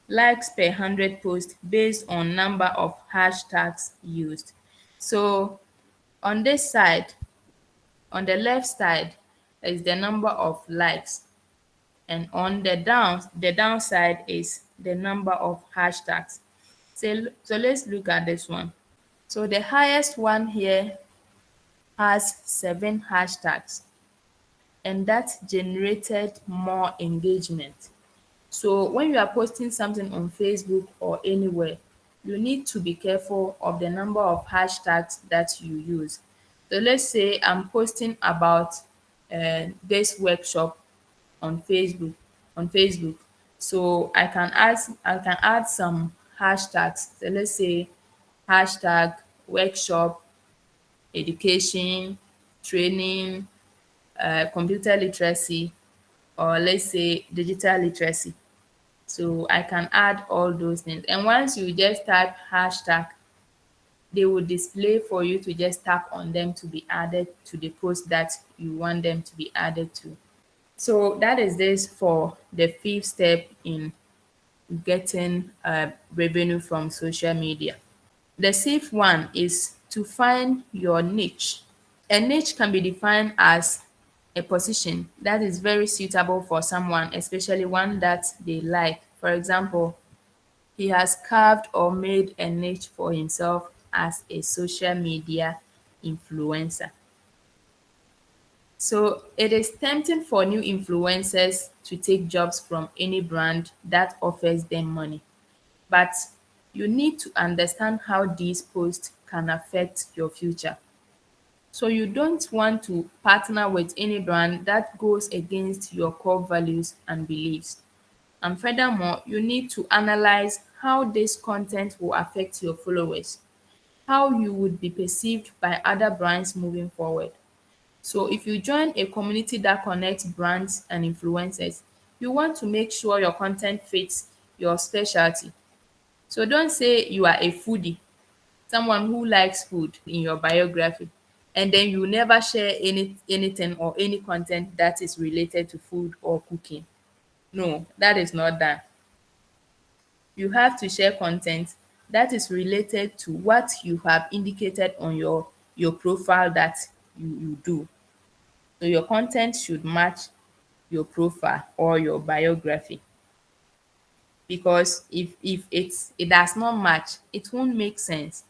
Likes per 100 posts based on number of hashtags used. So on this side, on the left side, is the number of likes, and on the downside is the number of hashtags. So let's look at this one. So the highest one here has 7 hashtags, and that generated more engagement. So when you are posting something on Facebook or anywhere, you need to be careful of the number of hashtags that you use. So let's say I'm posting about this workshop on Facebook. So I can add some hashtags. So let's say hashtag workshop, education, training, computer literacy, or let's say digital literacy. So I can add all those things. And once you just type hashtag, they will display for you to just tap on them to be added to the post that you want them to be added to. So that is this for the fifth step in getting revenue from social media. The sixth one is to find your niche. A niche can be defined as a position that is very suitable for someone, especially one that they like. For example, he has carved or made a niche for himself as a social media influencer. So it is tempting for new influencers to take jobs from any brand that offers them money. But you need to understand how these posts can affect your future. So you don't want to partner with any brand that goes against your core values and beliefs. And furthermore, you need to analyze how this content will affect your followers, how you would be perceived by other brands moving forward. So if you join a community that connects brands and influencers, you want to make sure your content fits your specialty. So don't say you are a foodie, someone who likes food in your biography, and then you never share anything or any content that is related to food or cooking. No, that is not done. You have to share content that is related to what you have indicated on your profile that you do. So your content should match your profile or your biography, because if it does not match, it won't make sense.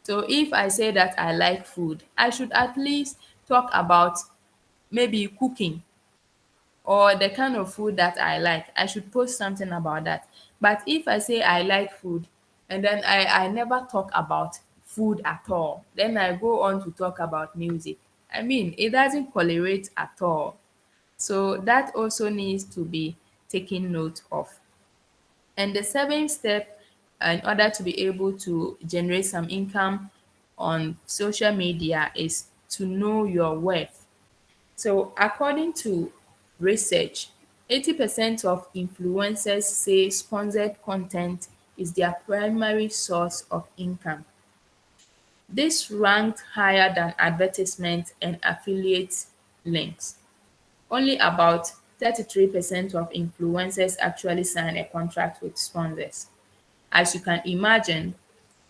So if I say that I like food, I should at least talk about maybe cooking or the kind of food that I like. I should post something about that. But if I say I like food and then I never talk about food at all, then I go on to talk about music. I mean, it doesn't correlate at all. So that also needs to be taken note of. And the seventh step, in order to be able to generate some income on social media, is to know your worth. So according to research, 80% of influencers say sponsored content is their primary source of income. This ranked higher than advertisement and affiliate links. Only about 33% of influencers actually sign a contract with sponsors. As you can imagine,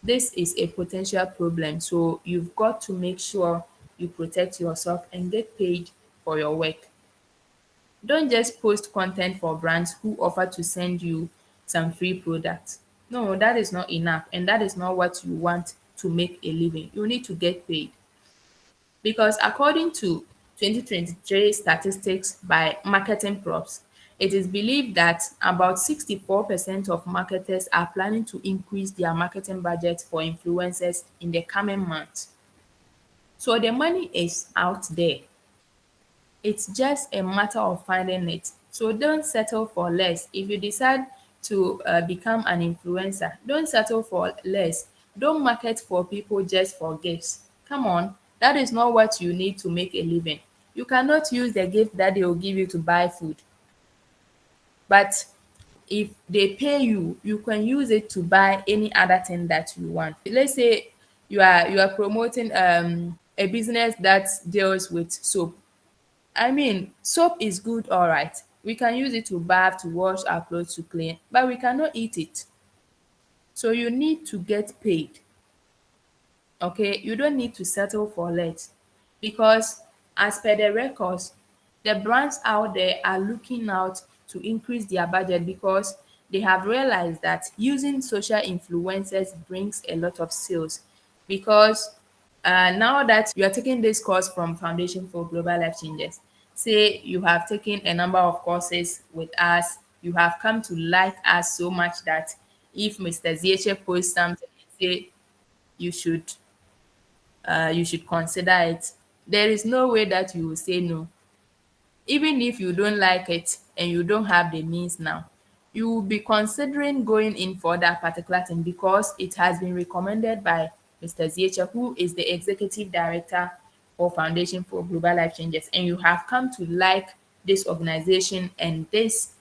this is a potential problem, so you've got to make sure you protect yourself and get paid for your work. Don't just post content for brands who offer to send you some free products. No, that is not enough, and that is not what you want to make a living. You need to get paid. Because according to 2023 statistics by Marketing Props, it is believed that about 64% of marketers are planning to increase their marketing budget for influencers in the coming months. So the money is out there. It's just a matter of finding it. So don't settle for less. If you decide to become an influencer, don't settle for less. Don't market for people just for gifts. Come on, that is not what you need to make a living. You cannot use the gift that they will give you to buy food. But if they pay you, you can use it to buy any other thing that you want. Let's say you are promoting a business that deals with soap. I mean, soap is good, all right. We can use it to bath, to wash our clothes, to clean, but we cannot eat it. So you need to get paid. Okay, you don't need to settle for less, because as per the records, the brands out there are looking out to increase their budget, because they have realized that using social influencers brings a lot of sales. Because now that you are taking this course from Foundation for Global Life Changes, say you have taken a number of courses with us, you have come to like us so much that if Mr. Zieche posts something, say you should consider it. There is no way that you will say no. Even if you don't like it and you don't have the means now, you will be considering going in for that particular thing, because it has been recommended by Mr. Ziecha, who is the executive director for Foundation for Global Life Changes, and you have come to like this organization and this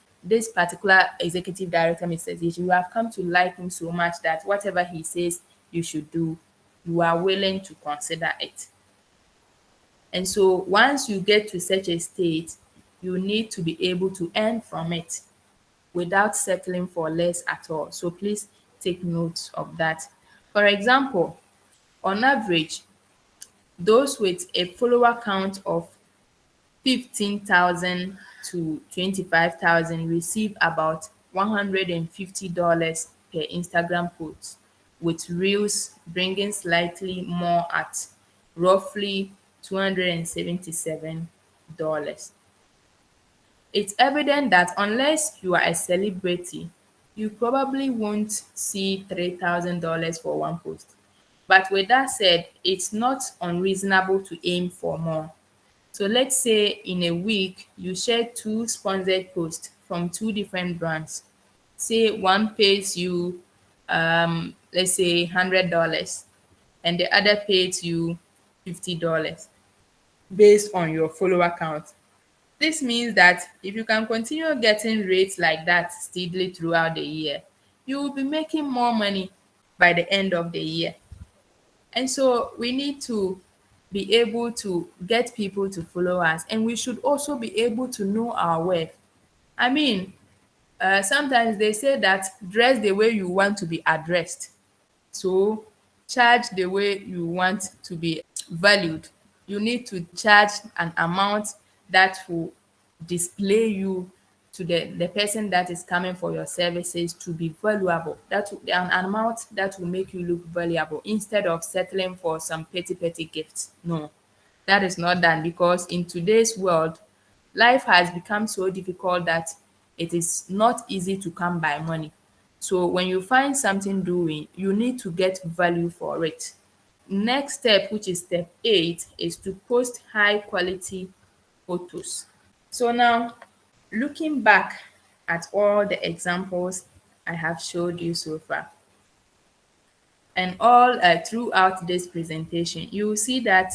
particular executive director, Mr. Ziecha, you have come to like him so much that whatever he says you should do, you are willing to consider it. And so once you get to such a state, you need to be able to earn from it without settling for less at all. So please take note of that. For example, on average, those with a follower count of 15,000 to 25,000 receive about $150 per Instagram post, with Reels bringing slightly more at roughly $277. It's evident that unless you are a celebrity, you probably won't see $3,000 for one post. But with that said, it's not unreasonable to aim for more. So let's say in a week, you share two sponsored posts from two different brands. Say one pays you, let's say $100, and the other pays you $50 based on your follower count. This means that if you can continue getting rates like that steadily throughout the year, you will be making more money by the end of the year. And so we need to be able to get people to follow us, and we should also be able to know our worth. I mean, sometimes they say that dress the way you want to be addressed. So charge the way you want to be valued. You need to charge an amount that will display you to the person that is coming for your services to be valuable. An amount that will make you look valuable, instead of settling for some petty gifts. No, that is not done, because in today's world, life has become so difficult that it is not easy to come by money. So when you find something doing, you need to get value for it. Next step, which is step 8, is to post high quality photos. So now, looking back at all the examples I have showed you so far, and all throughout this presentation, you will see that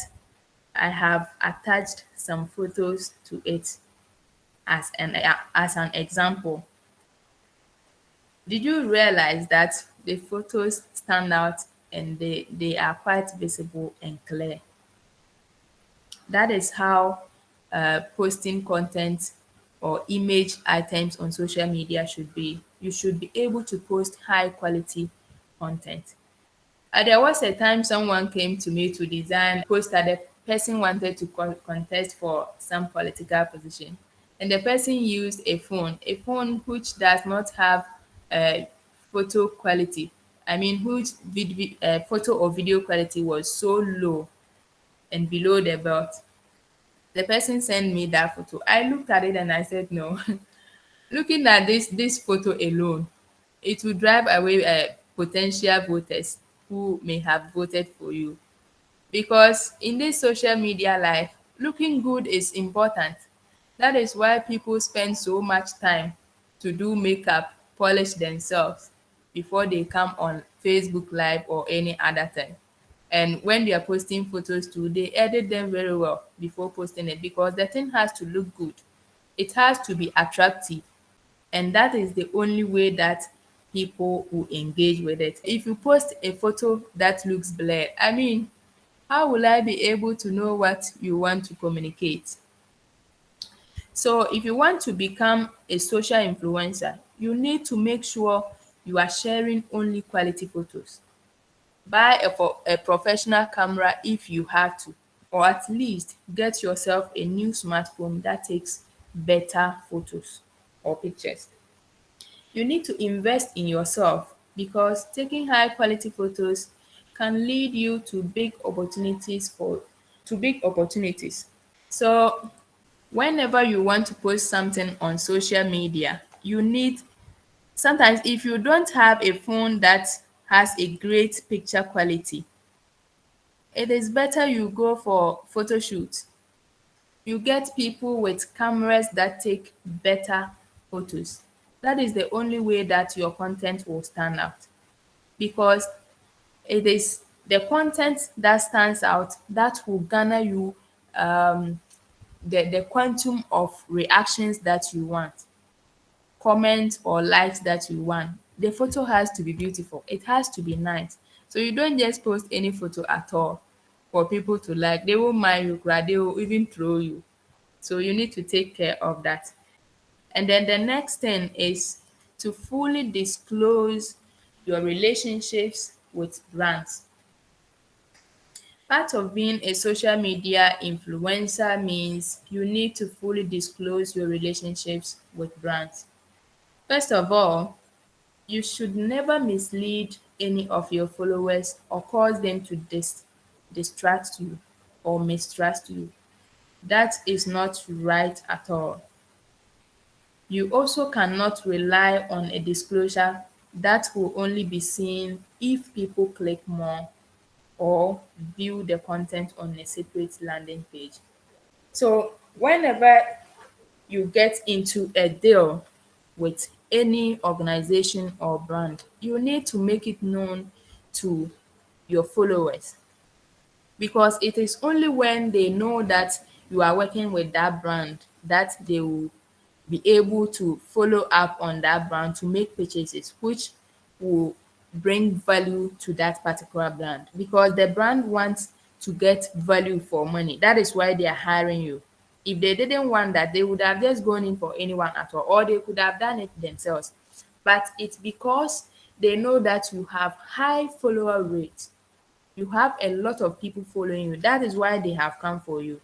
I have attached some photos to it as an example. Did you realize that the photos stand out and they are quite visible and clear? That is how posting content or image items on social media should be. You should be able to post high quality content. There was a time someone came to me to design a poster. The person wanted to contest for some political position, and the person used a phone which does not have photo quality. I mean, which photo or video quality was so low and below the belt. The person sent me that photo. I looked at it and I said, no. Looking at this photo alone, it will drive away potential voters who may have voted for you. Because in this social media life, looking good is important. That is why people spend so much time to do makeup, polish themselves before they come on Facebook Live or any other thing. And when they are posting photos too, they edit them very well before posting it, because the thing has to look good. It has to be attractive. And that is the only way that people will engage with it. If you post a photo that looks blurred, I mean, how will I be able to know what you want to communicate? So if you want to become a social influencer, you need to make sure you are sharing only quality photos. Buy a professional camera if you have to, or at least get yourself a new smartphone that takes better photos or pictures. You need to invest in yourself because taking high quality photos can lead you to big opportunities. So whenever you want to post something on social media, you need sometimes if you don't have a phone that has a great picture quality, it is better you go for photo shoot. You get people with cameras that take better photos. That is the only way that your content will stand out, because it is the content that stands out that will garner you the quantum of reactions that you want, comments or likes that you want. The photo has to be beautiful. It has to be nice. So you don't just post any photo at all for people to like. They will mind you, they will even throw you. So you need to take care of that. And then the next thing is to fully disclose your relationships with brands. Part of being a social media influencer means you need to fully disclose your relationships with brands. First of all, you should never mislead any of your followers or cause them to distract you or mistrust you. That is not right at all. You also cannot rely on a disclosure that will only be seen if people click more or view the content on a separate landing page. So whenever you get into a deal with any organization or brand, you need to make it known to your followers, because it is only when they know that you are working with that brand that they will be able to follow up on that brand to make purchases which will bring value to that particular brand, because the brand wants to get value for money. That is why they are hiring you. If they didn't want that, they would have just gone in for anyone at all, or they could have done it themselves. But it's because they know that you have high follower rates, you have a lot of people following you. That is why they have come for you.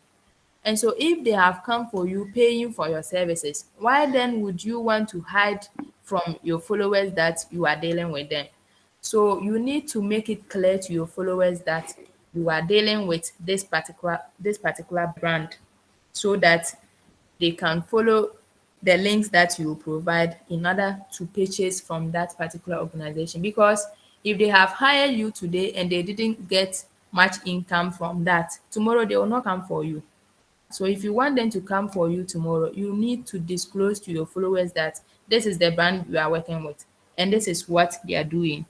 And so if they have come for you paying for your services, why then would you want to hide from your followers that you are dealing with them? So you need to make it clear to your followers that you are dealing with this particular brand, so that they can follow the links that you provide in order to purchase from that particular organization. Because if they have hired you today and they didn't get much income from that, tomorrow they will not come for you. So if you want them to come for you tomorrow, you need to disclose to your followers that this is the brand you are working with and this is what they are doing.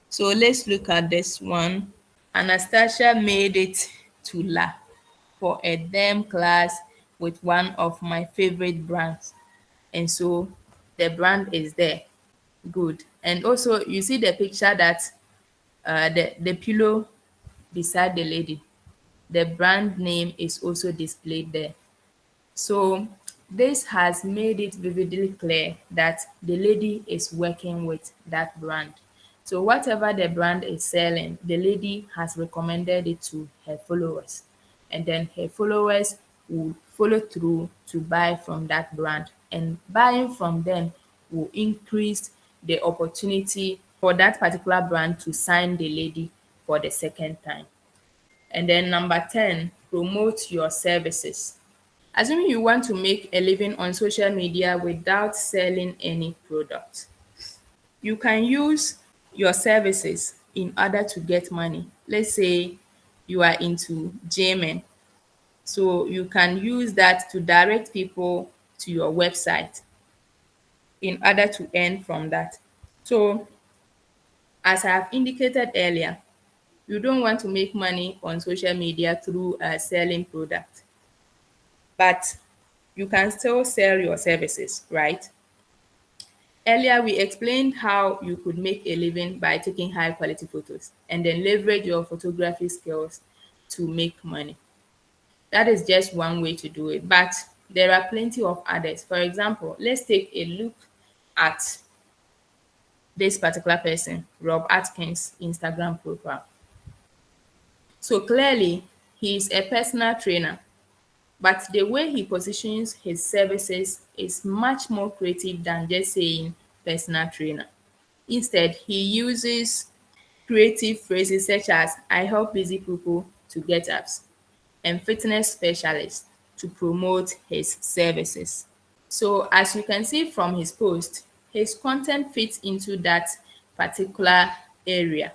So let's look at this one. Anastasia made it to La for a dem class with one of my favorite brands. And so the brand is there. Good. And also you see the picture that the pillow beside the lady. The brand name is also displayed there. So this has made it vividly clear that the lady is working with that brand. So whatever the brand is selling, the lady has recommended it to her followers. And then her followers will follow through to buy from that brand. And buying from them will increase the opportunity for that particular brand to sign the lady for the second time. And then number 10, promote your services. Assuming you want to make a living on social media without selling any product, you can use your services in order to get money. Let's say you are into gaming, so you can use that to direct people to your website in order to earn from that. So, as I have indicated earlier, you don't want to make money on social media through selling product, but you can still sell your services, right? Earlier, we explained how you could make a living by taking high quality photos and then leverage your photography skills to make money. That is just one way to do it, but there are plenty of others. For example, let's take a look at this particular person, Rob Atkins' Instagram profile. So clearly, he is a personal trainer, but the way he positions his services is much more creative than just saying personal trainer. Instead, he uses creative phrases such as I help busy people to get apps and fitness specialists to promote his services. So as you can see from his post, his content fits into that particular area,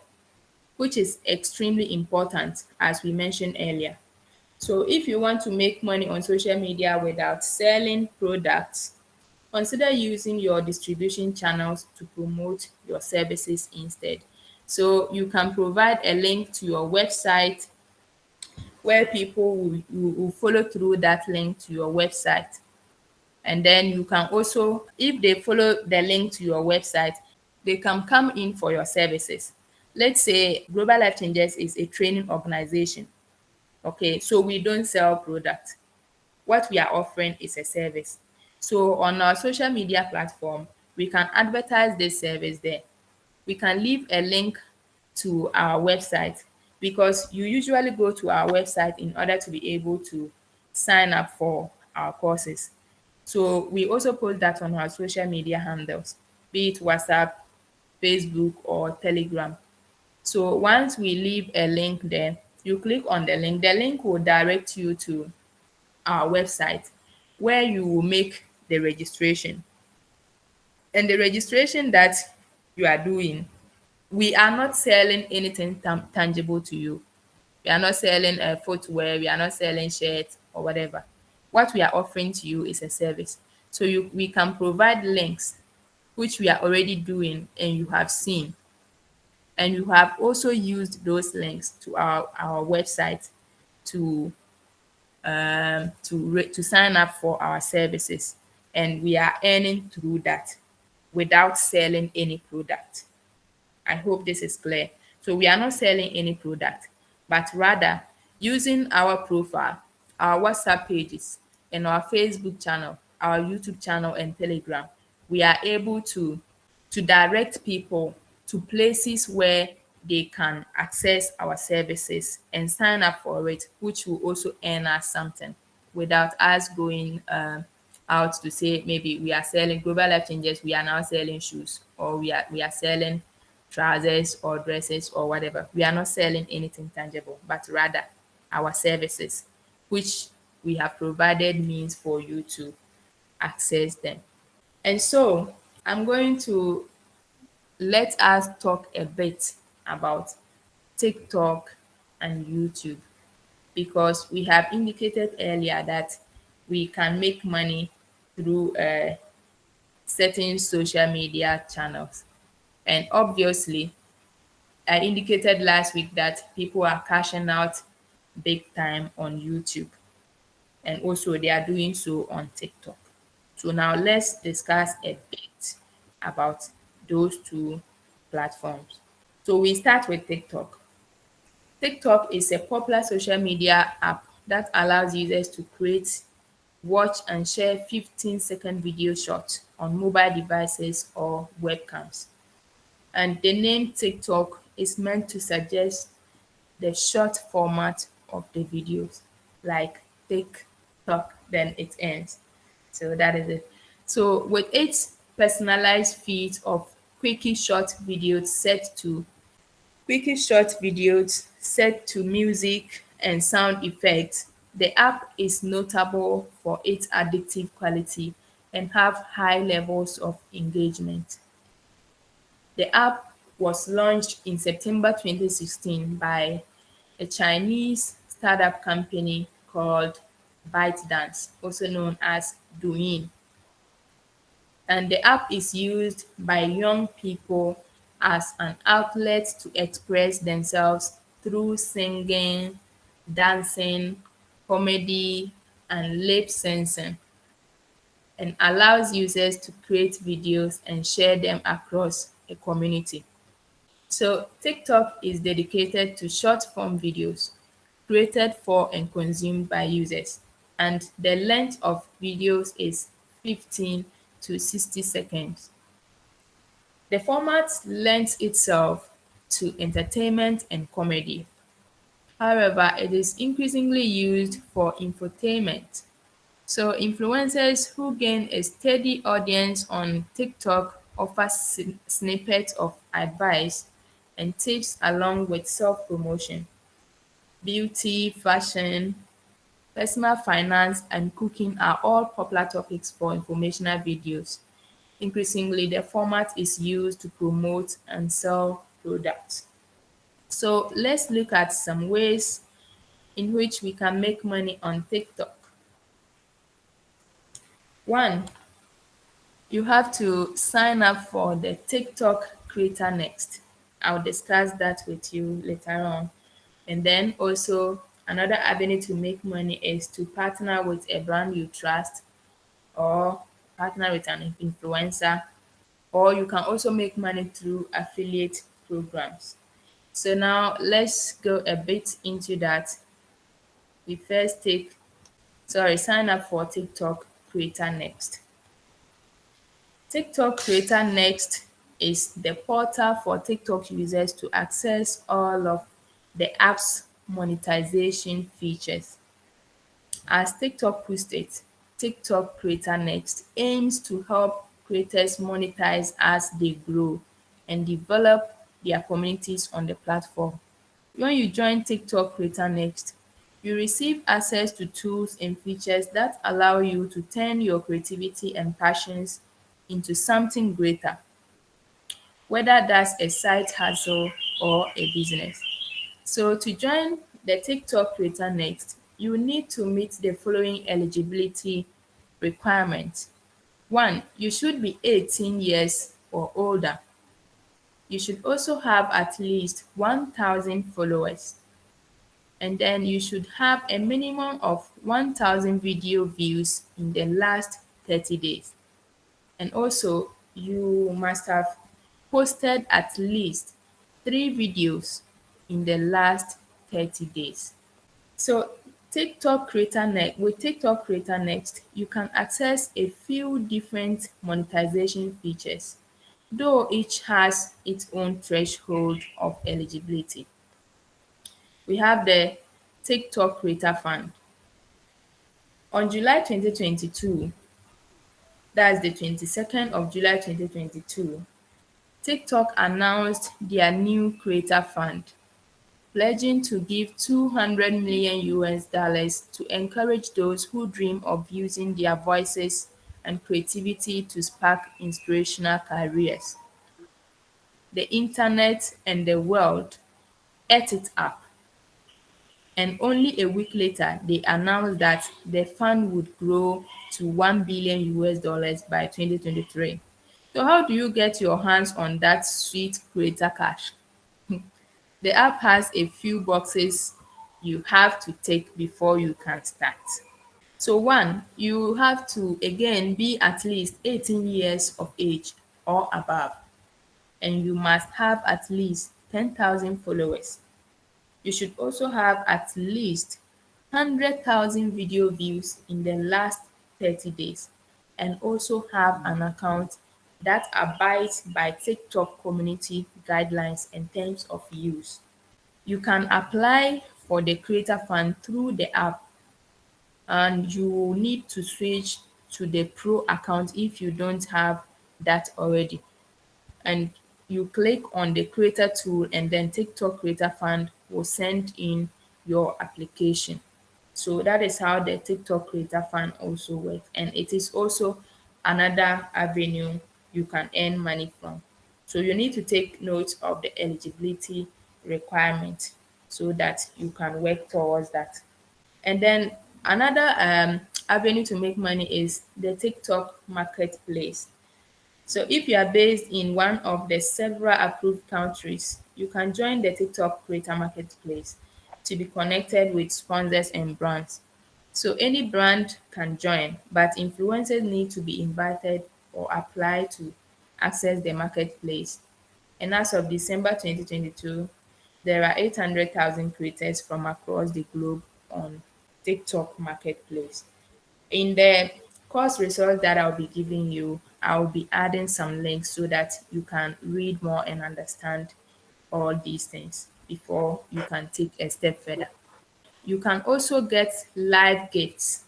which is extremely important as we mentioned earlier. So if you want to make money on social media without selling products, consider using your distribution channels to promote your services instead. So you can provide a link to your website where people will follow through that link to your website. And then you can also, if they follow the link to your website, they can come in for your services. Let's say Global Life Changers is a training organization. Okay, so we don't sell products. What we are offering is a service. So on our social media platform, we can advertise this service there. We can leave a link to our website because you usually go to our website in order to be able to sign up for our courses. So we also post that on our social media handles, be it WhatsApp, Facebook, or Telegram. So once we leave a link there, you click on the link. The link will direct you to our website where you will make the registration. And the registration that you are doing, we are not selling anything tangible to you. We are not selling footwear, we are not selling shirts or whatever. What we are offering to you is a service. So we can provide links, which we are already doing and you have seen. And you have also used those links to our website to to sign up for our services, and we are earning through that without selling any product. I hope this is clear. So we are not selling any product, but rather using our profile, our WhatsApp pages, and our Facebook channel, our YouTube channel, and Telegram, we are able to direct people to places where they can access our services and sign up for it, which will also earn us something without us going out to say maybe we are selling Global Life Changes, we are now selling shoes, or we are selling trousers or dresses or whatever. We are not selling anything tangible, but rather our services, which we have provided means for you to access them. And so I'm going to let us talk a bit about TikTok and YouTube because we have indicated earlier that we can make money through certain social media channels. And obviously, I indicated last week that people are cashing out big time on YouTube and also they are doing so on TikTok. So now let's discuss a bit about those two platforms. So we start with TikTok. TikTok is a popular social media app that allows users to create, watch, and share 15-second video shots on mobile devices or webcams. And the name TikTok is meant to suggest the short format of the videos, like TikTok, then it ends. So that is it. So with its personalized feed of quickie short videos set to music and sound effects, the app is notable for its addictive quality and have high levels of engagement. The app was launched in September 2016 by a Chinese startup company called ByteDance, also known as Douyin. And the app is used by young people as an outlet to express themselves through singing, dancing, comedy, and lip syncing. and allows users to create videos and share them across a community. So TikTok is dedicated to short form videos created for and consumed by users, and the length of videos is 15 to 60 seconds. The format lends itself to entertainment and comedy. However, it is increasingly used for infotainment. So influencers who gain a steady audience on TikTok offer snippets of advice and tips along with self-promotion. Beauty, fashion, personal finance, and cooking are all popular topics for informational videos. Increasingly, the format is used to promote and sell products. So let's look at some ways in which we can make money on TikTok. One, you have to sign up for the TikTok Creator Next. I'll discuss that with you later on. And then also another avenue to make money is to partner with a brand you trust or partner with an influencer, or you can also make money through affiliate programs. So now let's go a bit into that. We first sign up for TikTok Creator Next. TikTok Creator Next is the portal for TikTok users to access all of the app's monetization features. As TikTok puts it, TikTok Creator Next aims to help creators monetize as they grow and develop their communities on the platform. When you join TikTok Creator Next, you receive access to tools and features that allow you to turn your creativity and passions into something greater, whether that's a side hustle or a business. So to join the TikTok Creator Next, you need to meet the following eligibility requirements. One, you should be 18 years or older. You should also have at least 1,000 followers. And then you should have a minimum of 1,000 video views in the last 30 days. And also, you must have posted at least 3 videos in the last 30 days. So with TikTok Creator Next, you can access a few different monetization features, though each has its own threshold of eligibility. We have the TikTok Creator Fund. On July 2022, that's the 22nd of July 2022, TikTok announced their new Creator Fund, pledging to give 200 million US dollars to encourage those who dream of using their voices and creativity to spark inspirational careers. The internet and the world ate it up, and only a week later they announced that the fund would grow to 1 billion US dollars by 2023. So how do you get your hands on that sweet creator cash? The app has a few boxes you have to take before you can start. So one, you have to again be at least 18 years of age or above, and you must have at least 10,000 followers. You should also have at least 100,000 video views in the last 30 days and also have an account that abides by TikTok community guidelines and terms of use. You can apply for the Creator Fund through the app, and you will need to switch to the Pro account if you don't have that already. And you click on the Creator tool, and then TikTok Creator Fund will send in your application. So that is how the TikTok Creator Fund also works. And it is also another avenue you can earn money from. So you need to take note of the eligibility requirement so that you can work towards that. And then another avenue to make money is the TikTok Marketplace. So if you are based in one of the several approved countries, you can join the TikTok Creator Marketplace to be connected with sponsors and brands. So any brand can join, but influencers need to be invited or apply to access the marketplace. And as of December 2022, there are 800,000 creators from across the globe on TikTok marketplace. In the course resource that I'll be giving you, I'll be adding some links so that you can read more and understand all these things before you can take a step further. You can also get live gifts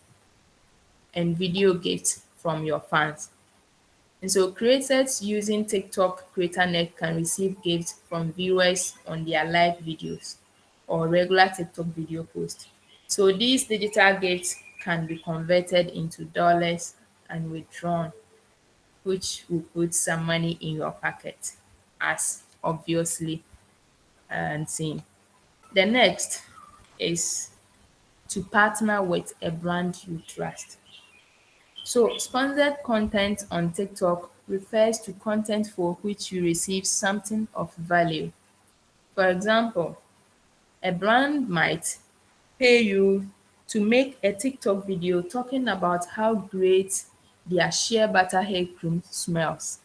and video gifts from your fans. And so creators using TikTok CreatorNet can receive gifts from viewers on their live videos or regular TikTok video posts. So these digital gifts can be converted into dollars and withdrawn, which will put some money in your pocket, as obviously seen. The next is to partner with a brand you trust. So sponsored content on TikTok refers to content for which you receive something of value. For example, a brand might pay you to make a TikTok video talking about how great their shea butter hair cream smells.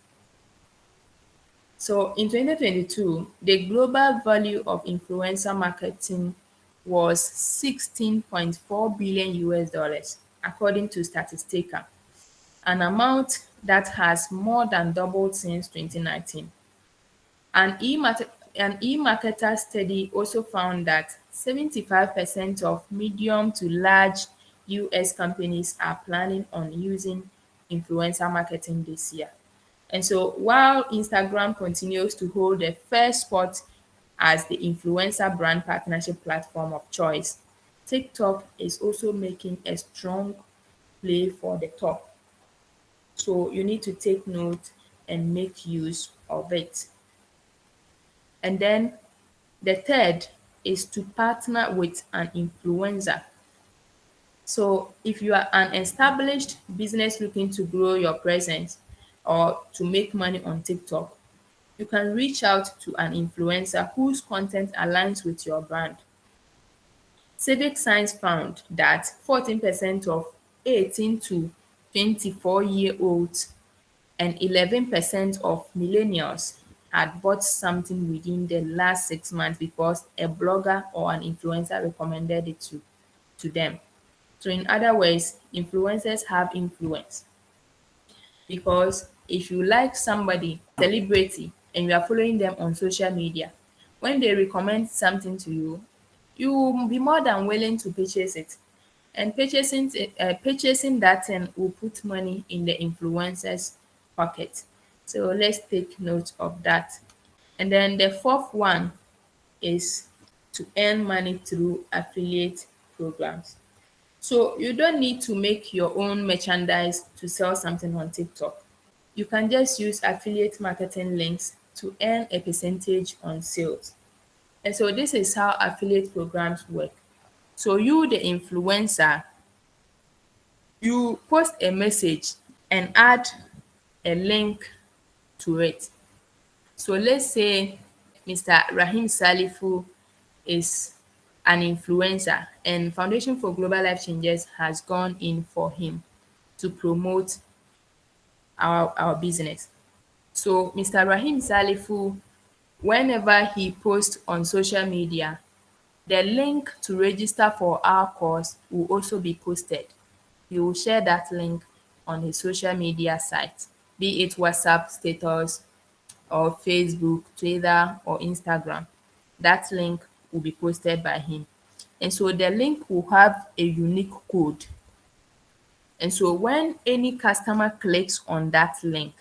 So in 2022, the global value of influencer marketing was 16.4 billion US dollars, according to Statistica, an amount that has more than doubled since 2019. An e-marketer study also found that 75% of medium to large US companies are planning on using influencer marketing this year. And so while Instagram continues to hold the first spot as the influencer brand partnership platform of choice, TikTok is also making a strong play for the top. So you need to take note and make use of it. And then the third is to partner with an influencer. So if you are an established business looking to grow your presence or to make money on TikTok, you can reach out to an influencer whose content aligns with your brand. Civic Science found that 14% of 18 to 24-year-olds and 11% of millennials had bought something within the last 6 months because a blogger or an influencer recommended it to them. So in other words, influencers have influence, because if you like somebody, celebrity, and you are following them on social media, when they recommend something to you, you will be more than willing to purchase it. And purchasing that thing will put money in the influencer's pocket. So let's take note of that. And then the fourth one is to earn money through affiliate programs. So you don't need to make your own merchandise to sell something on TikTok. You can just use affiliate marketing links to earn a percentage on sales. And so this is how affiliate programs work. So you, the influencer, you post a message and add a link to it. So let's say Mr. Rahim Salifu is an influencer and Foundation for Global Life Changes has gone in for him to promote our business. So Mr. Rahim Salifu, whenever he posts on social media, the link to register for our course will also be posted. He will share that link on his social media site, be it WhatsApp status or Facebook, Twitter, or Instagram. That link will be posted by him. And so the link will have a unique code. And so when any customer clicks on that link,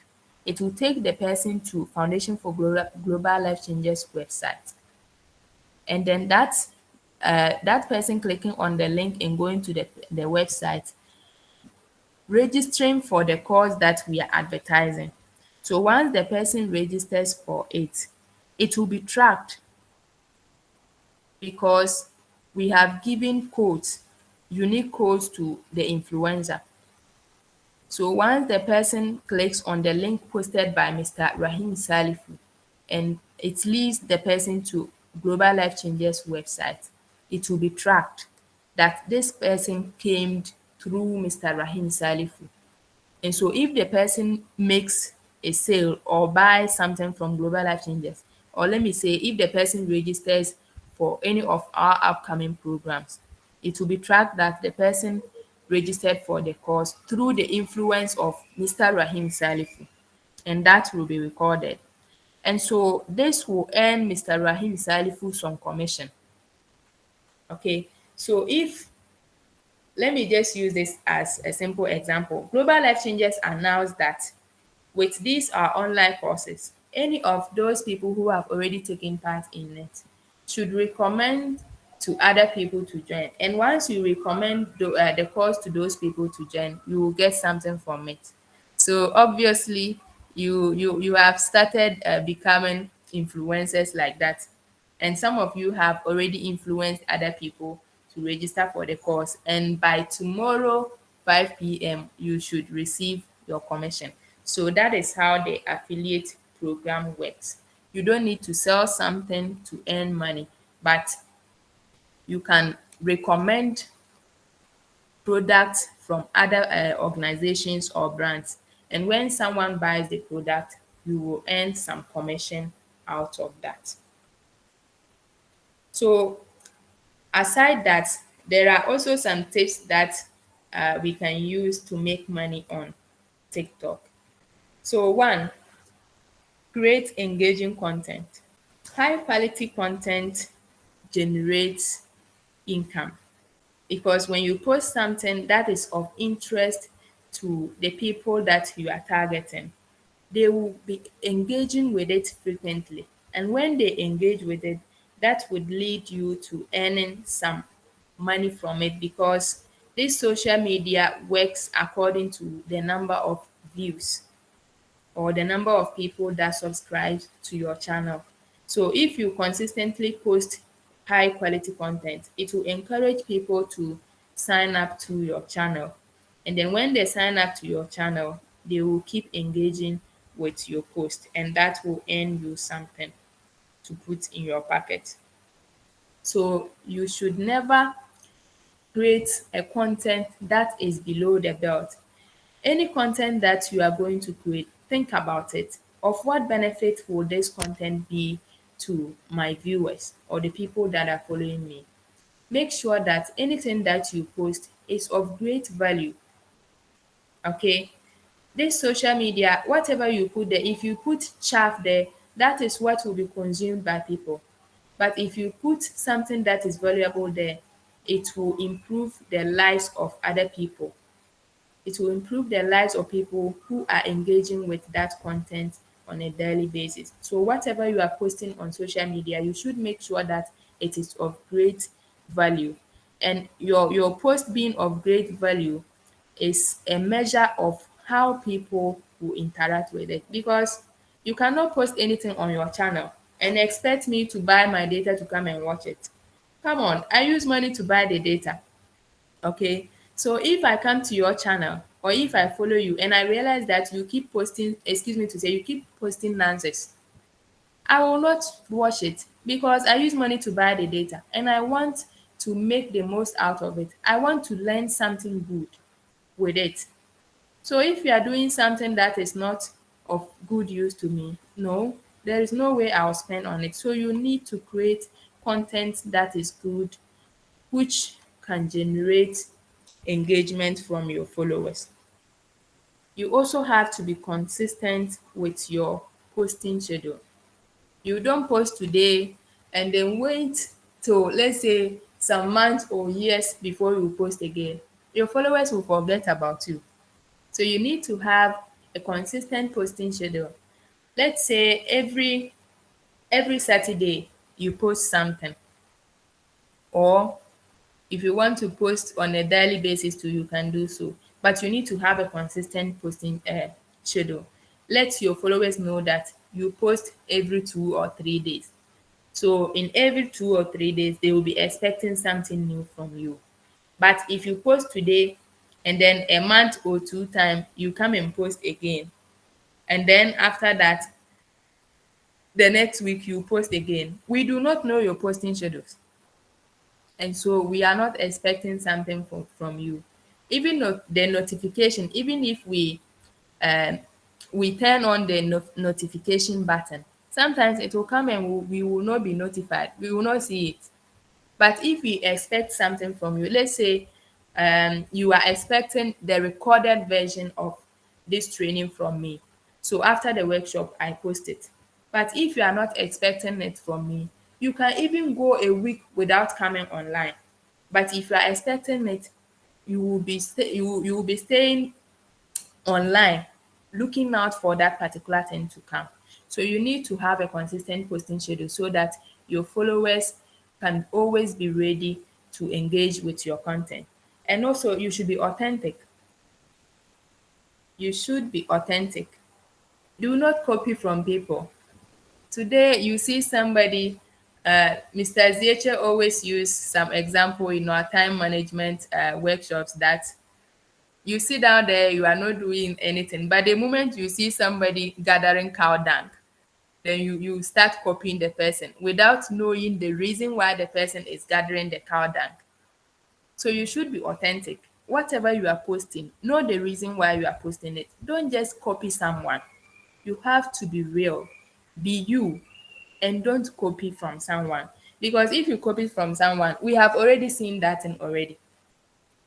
it will take the person to Foundation for Global Life Changes website. And then that person clicking on the link and going to the website, registering for the course that we are advertising. So once the person registers for it, it will be tracked because we have given codes, unique codes to the influencer. So once the person clicks on the link posted by Mr. Rahim Salifu and it leads the person to Global Life Changes website, it will be tracked. that this person came through Mr. Rahim Salifu. And so if the person makes a sale or buys something from Global Life Changers, or let me say if the person registers for any of our upcoming programs, it will be tracked that the person registered for the course through the influence of Mr. Rahim Salifu, and that will be recorded. And so this will earn Mr. Rahim Salifu some commission. Okay, so if let me just use this as a simple example. Global Life Changers announced that with these our online courses, any of those people who have already taken part in it should recommend to other people to join. And once you recommend the course to those people to join, you will get something from it. So obviously, you have started becoming influencers like that, and some of you have already influenced other people to register for the course. And by tomorrow 5 p.m., you should receive your commission. So that is how the affiliate program works. You don't need to sell something to earn money, but you can recommend products from other organizations or brands. And when someone buys the product, you will earn some commission out of that. So aside that, there are also some tips that we can use to make money on TikTok. So one, create engaging content. High quality content generates income, because when you post something that is of interest to the people that you are targeting, they will be engaging with it frequently. And when they engage with it, that would lead you to earning some money from it, because this social media works according to the number of views or the number of people that subscribe to your channel. So if you consistently post high quality content, it will encourage people to sign up to your channel. And then when they sign up to your channel, they will keep engaging with your post, and that will earn you something to put in your pocket. So you should never create a content that is below the belt. Any content that you are going to create, think about it. Of what benefit will this content be to my viewers or the people that are following me? Make sure that anything that you post is of great value. Okay? This social media, whatever you put there, if you put chaff there, that is what will be consumed by people. But if you put something that is valuable there, it will improve the lives of other people. It will improve the lives of people who are engaging with that content on a daily basis. So whatever you are posting on social media, you should make sure that it is of great value. And your post being of great value is a measure of how people will interact with it, because you cannot post anything on your channel and expect me to buy my data to come and watch it. Come on, I use money to buy the data. Okay, so if I come to your channel or if I follow you and I realize that you keep posting, excuse me to say, you keep posting nonsense, I will not watch it, because I use money to buy the data and I want to make the most out of it. I want to learn something good with it. So if you are doing something that is not of good use to me, no, there is no way I'll spend on it. So you need to create content that is good, which can generate engagement from your followers. You also have to be consistent with your posting schedule. You don't post today and then wait till, let's say, some months or years before you post again. Your followers will forget about you. So you need to have a consistent posting schedule. Let's say every Saturday you post something, or if you want to post on a daily basis too, you can do so. But you need to have a consistent posting schedule. Let your followers know that you post every 2 or 3 days. So in every 2 or 3 days, they will be expecting something new from you. But if you post today and then a month or two time, you come and post again. And then after that, the next week you post again. We do not know your posting schedules. and so we are not expecting something from you. Even the notification, even if um, we turn on the notification button, sometimes it will come and we will not be notified, we will not see it. But if we expect something from you, let's say you are expecting the recorded version of this training from me. So after the workshop, I post it. But if you are not expecting it from me, you can even go a week without coming online. But if you are expecting it, you will be staying online looking out for that particular thing to come. So you need to have a consistent posting schedule so that your followers can always be ready to engage with your content. And also you should be authentic. You should be authentic. Do not copy from people. Today you see somebody, Mr. Zieche always use some example in our time management workshops that you sit down there, you are not doing anything. But the moment you see somebody gathering cow dung, then you start copying the person without knowing the reason why the person is gathering the cow dung. So you should be authentic. Whatever you are posting, know the reason why you are posting it. Don't just copy someone. You have to be real. Be you, and don't copy from someone. Because if you copy from someone, we have already seen that thing already.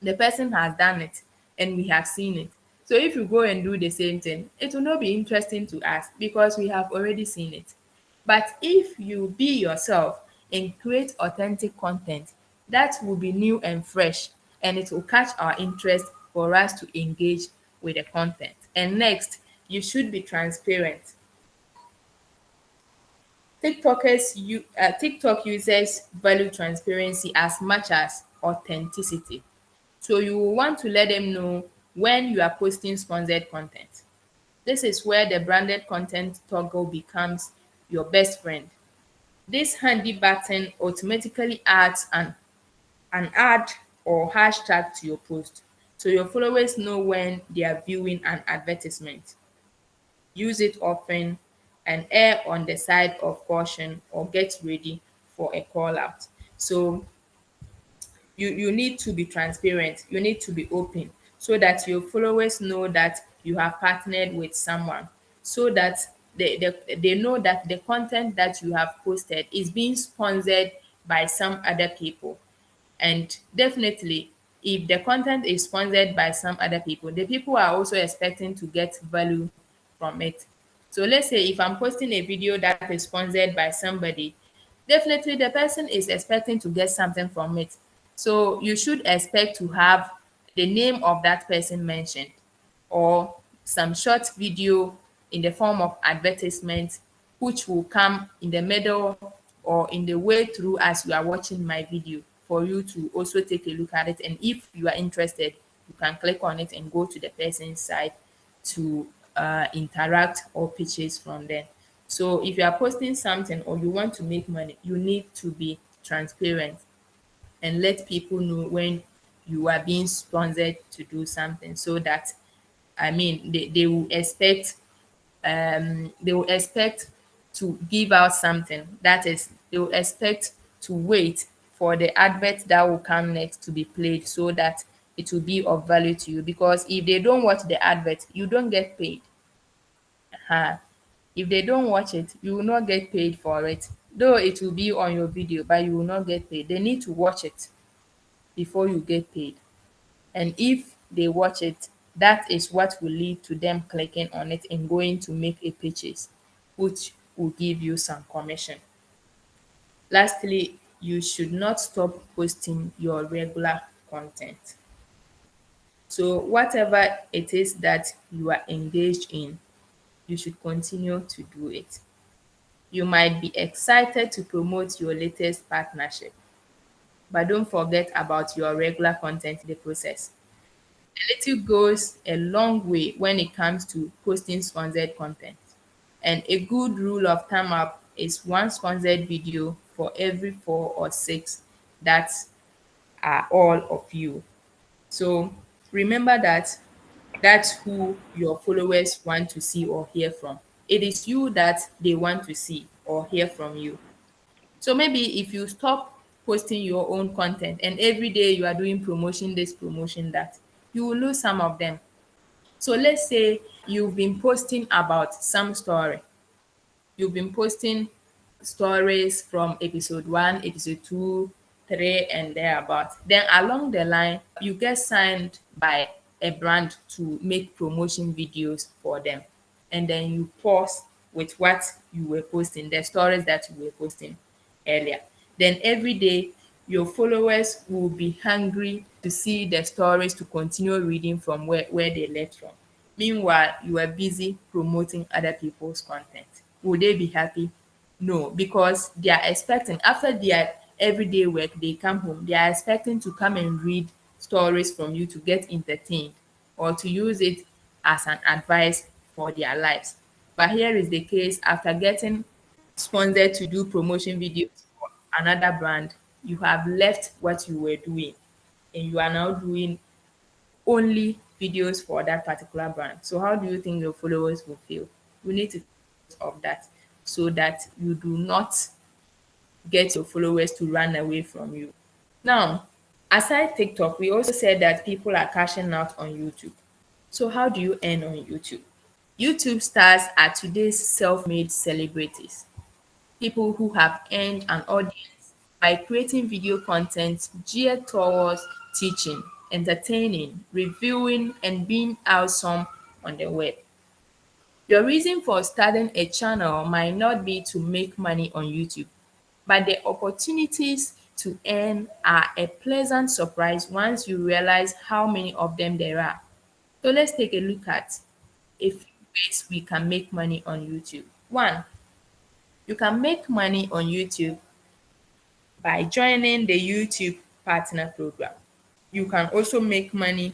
The person has done it and we have seen it. So if you go and do the same thing, it will not be interesting to us because we have already seen it. But if you be yourself and create authentic content, that will be new and fresh, and it will catch our interest for us to engage with the content. And next, you should be transparent. TikTok users value transparency as much as authenticity. So you will want to let them know when you are posting sponsored content. This is where the branded content toggle becomes your best friend. This handy button automatically adds an ad or hashtag to your post, so your followers know when they are viewing an advertisement. Use it often and err on the side of caution or get ready for a call out. So you need to be transparent, you need to be open so that your followers know that you have partnered with someone, so that they know that the content that you have posted is being sponsored by some other people. And definitely, if the content is sponsored by some other people, the people are also expecting to get value from it. So let's say if I'm posting a video that is sponsored by somebody, definitely the person is expecting to get something from it. So you should expect to have the name of that person mentioned, or some short video in the form of advertisement, which will come in the middle or in the way through as you are watching my video, for you to also take a look at it. And if you are interested, you can click on it and go to the person's site to interact or purchase from them. So if you are posting something or you want to make money, you need to be transparent and let people know when you are being sponsored to do something, so that they will expect to give out something. That is, they will expect to wait for the advert that will come next to be played, so that it will be of value to you. Because if they don't watch the advert, you don't get paid. If they don't watch it, you will not get paid for it. Though it will be on your video, but you will not get paid. They need to watch it before you get paid. And if they watch it, that is what will lead to them clicking on it and going to make a purchase, which will give you some commission. Lastly, you should not stop posting your regular content. So whatever it is that you are engaged in, you should continue to do it. You might be excited to promote your latest partnership, but don't forget about your regular content in the process. A little goes a long way when it comes to posting sponsored content. And a good rule of thumb up is one sponsored video for every 4 or 6 that are all of you. So remember that that's who your followers want to see or hear from. It is you that they want to see or hear from you. So maybe if you stop posting your own content and every day you are doing promotion this, promotion that, you will lose some of them. So let's say you've been posting about some story. You've been posting stories from episode 1, episode 2, 3, and thereabout. Then along the line, you get signed by a brand to make promotion videos for them. And then you pause with what you were posting, the stories that you were posting earlier. Then every day, your followers will be hungry to see the stories to continue reading from where they left from. Meanwhile, you are busy promoting other people's content. Will they be happy? No, because they are expecting after their everyday work, they come home, they are expecting to come and read stories from you to get entertained or to use it as an advice for their lives. But here is the case, after getting sponsored to do promotion videos for another brand, you have left what you were doing and you are now doing only videos for that particular brand. So how do you think your followers will feel? You need to think of that so that you do not get your followers to run away from you. Now, aside TikTok, we also said that people are cashing out on YouTube. So how do you earn on YouTube? YouTube stars are today's self-made celebrities, people who have earned an audience by creating video content geared towards teaching, entertaining, reviewing, and being awesome on the web. Your reason for starting a channel might not be to make money on YouTube, but the opportunities to earn are a pleasant surprise once you realize how many of them there are. So let's take a look at a few ways we can make money on YouTube. One, you can make money on YouTube by joining the YouTube Partner Program. You can also make money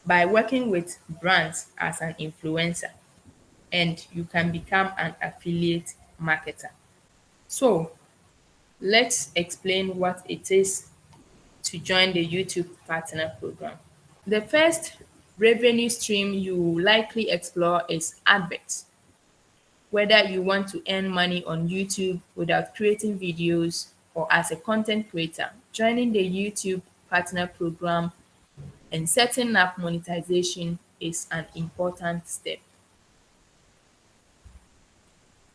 by working with brands as an influencer, and you can become an affiliate marketer. So, let's explain what it is to join the YouTube Partner Program. The first revenue stream you will likely explore is adverts. Whether you want to earn money on YouTube without creating videos or as a content creator, joining the YouTube Partner Program and setting up monetization is an important step.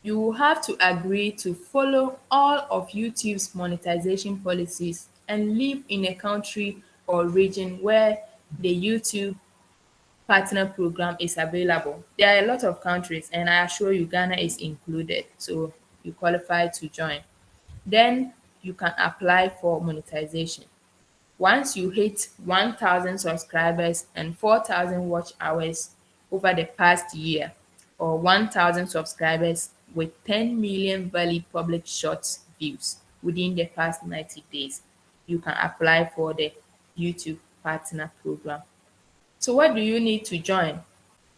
You will have to agree to follow all of YouTube's monetization policies and live in a country or region where the YouTube Partner Program is available. There are a lot of countries, and I assure you Ghana is included, so you qualify to join. Then you can apply for monetization. Once you hit 1,000 subscribers and 4,000 watch hours over the past year, or 1,000 subscribers with 10 million valid public shorts views within the past 90 days, you can apply for the YouTube Partner Program. So what do you need to join?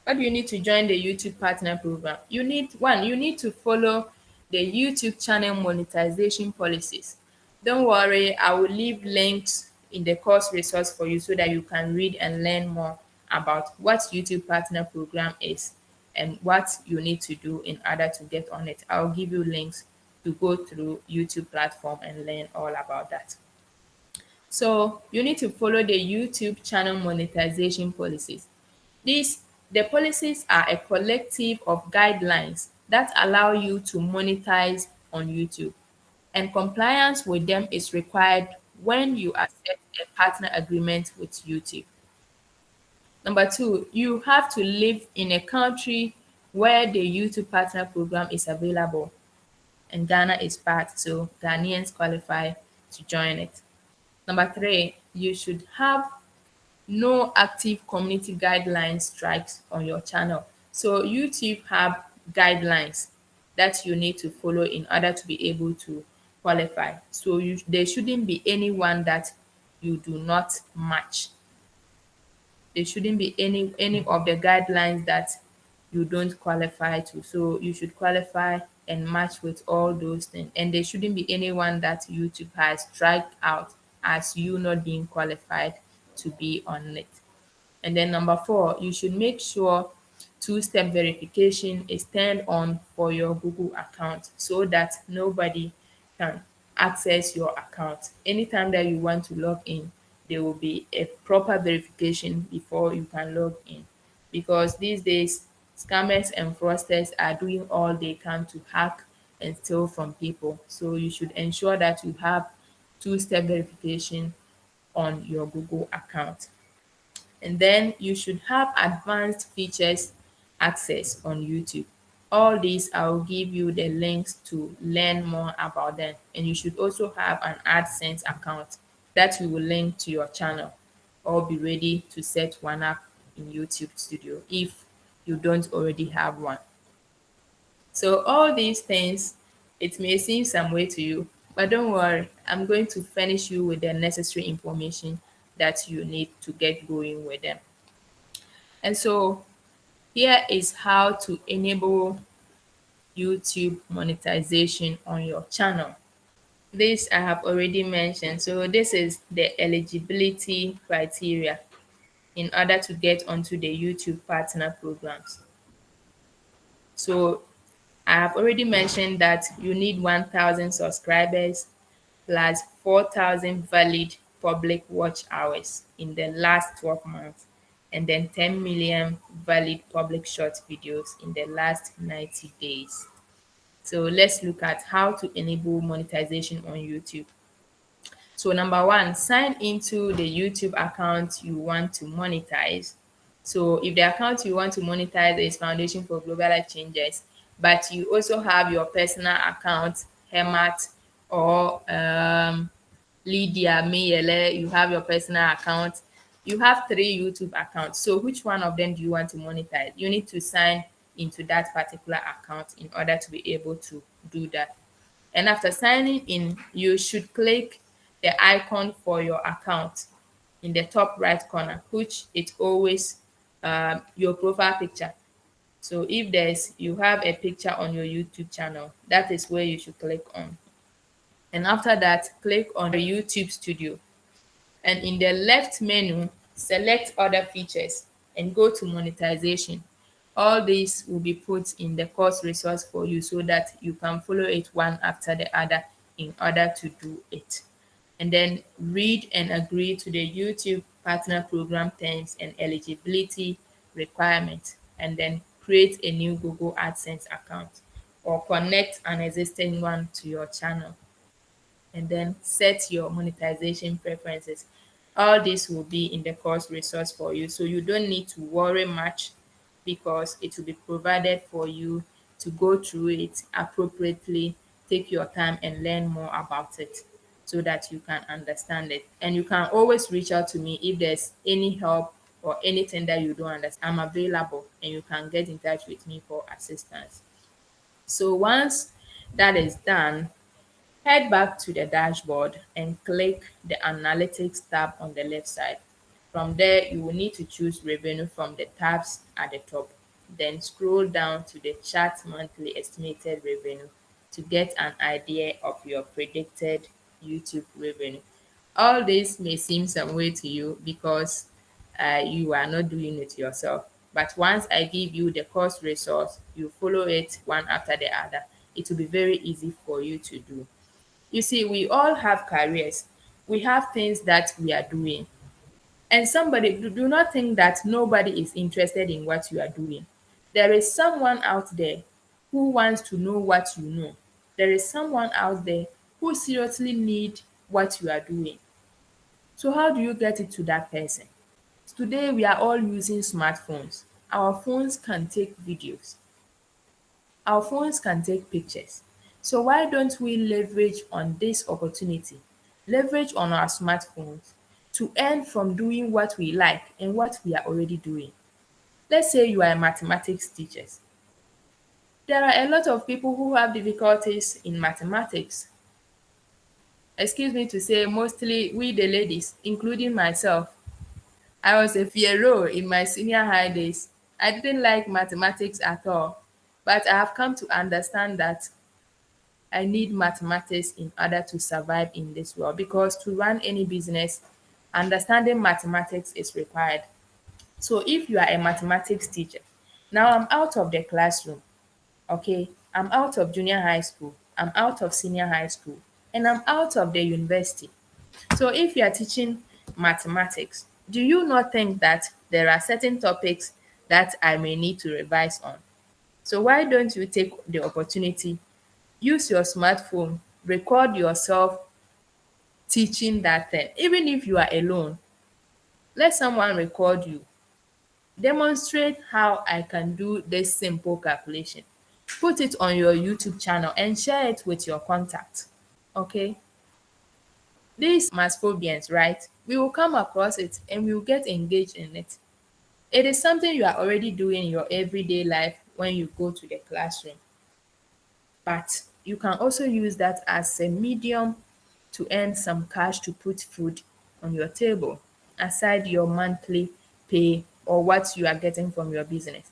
What do you need to join the YouTube Partner Program? You need to follow the YouTube channel monetization policies. Don't worry, I will leave links in the course resource for you so that you can read and learn more about what YouTube Partner Program is and what you need to do in order to get on it. I'll give you links to go through YouTube platform and learn all about that. So you need to follow the YouTube channel monetization policies. The policies are a collective of guidelines that allow you to monetize on YouTube, and compliance with them is required when you accept a partner agreement with YouTube. Number two, you have to live in a country where the YouTube Partner Program is available, and Ghana is part, so Ghanaians qualify to join it. Number three, you should have no active community guidelines strikes on your channel. So YouTube have guidelines that you need to follow in order to be able to qualify. So there shouldn't be anyone that you do not match. There shouldn't be any of the guidelines that you don't qualify to. So you should qualify and match with all those things. And there shouldn't be anyone that YouTube has struck out as you not being qualified to be on it. And then number four, you should make sure two-step verification is turned on for your Google account so that nobody can access your account. Anytime that you want to log in, there will be a proper verification before you can log in. Because these days, scammers and fraudsters are doing all they can to hack and steal from people. So you should ensure that you have two-step verification on your Google account. And then you should have advanced features access on YouTube. All these, I will give you the links to learn more about them. And you should also have an AdSense account that you will link to your channel or be ready to set one up in YouTube Studio if you don't already have one. So all these things, it may seem some way to you, but don't worry, I'm going to furnish you with the necessary information that you need to get going with them. And so here is how to enable YouTube monetization on your channel. This I have already mentioned. So this is the eligibility criteria in order to get onto the YouTube partner programs. So I have already mentioned that you need 1,000 subscribers plus 4,000 valid public watch hours in the last 12 months, and then 10 million valid public short videos in the last 90 days. So let's look at how to enable monetization on YouTube. So number one, sign into the YouTube account you want to monetize. So if the account you want to monetize is Foundation for Global Life Changes, but you also have your personal account, Hemat, or Lydia Mayele, you have your personal account, you have three YouTube accounts. So which one of them do you want to monetize? You need to sign into that particular account in order to be able to do that. And after signing in, you should click the icon for your account in the top right corner, which it always your profile picture. So if there's you have a picture on your YouTube channel, that is where you should click on. And after that, click on the YouTube Studio. And in the left menu, select other features and go to monetization. All these will be put in the course resource for you so that you can follow it one after the other in order to do it. And then read and agree to the YouTube partner program terms and eligibility requirements. And then create a new Google AdSense account or connect an existing one to your channel, and then set your monetization preferences. All this will be in the course resource for you. So you don't need to worry much because it will be provided for you to go through it appropriately, take your time and learn more about it so that you can understand it. And you can always reach out to me if there's any help or anything that you don't understand. I'm available and you can get in touch with me for assistance. So once that is done, head back to the dashboard and click the Analytics tab on the left side. From there, you will need to choose Revenue from the tabs at the top. Then scroll down to the Chart Monthly Estimated Revenue to get an idea of your predicted YouTube revenue. All this may seem some way to you because you are not doing it yourself. But once I give you the course resource, you follow it one after the other. It will be very easy for you to do. You see, we all have careers. We have things that we are doing. And somebody, do not think that nobody is interested in what you are doing. There is someone out there who wants to know what you know. There is someone out there who seriously need what you are doing. So how do you get it to that person? Today we are all using smartphones. Our phones can take videos. Our phones can take pictures. So why don't we leverage on this opportunity, leverage on our smartphones to earn from doing what we like and what we are already doing? Let's say you are a mathematics teacher. There are a lot of people who have difficulties in mathematics. Excuse me to say, mostly we the ladies, including myself. I was a Fiero in my senior high days. I didn't like mathematics at all, but I have come to understand that I need mathematics in order to survive in this world, because to run any business, understanding mathematics is required. So if you are a mathematics teacher, now I'm out of the classroom, okay? I'm out of junior high school, I'm out of senior high school, and I'm out of the university. So if you are teaching mathematics, do you not think that there are certain topics that I may need to revise on? So why don't you take the opportunity, use your smartphone, record yourself teaching that thing. Even if you are alone, let someone record you. Demonstrate how I can do this simple calculation. Put it on your YouTube channel and share it with your contacts. Okay? These masphobians, right? We will come across it and we will get engaged in it. It is something you are already doing in your everyday life when you go to the classroom. But you can also use that as a medium to earn some cash to put food on your table aside your monthly pay or what you are getting from your business.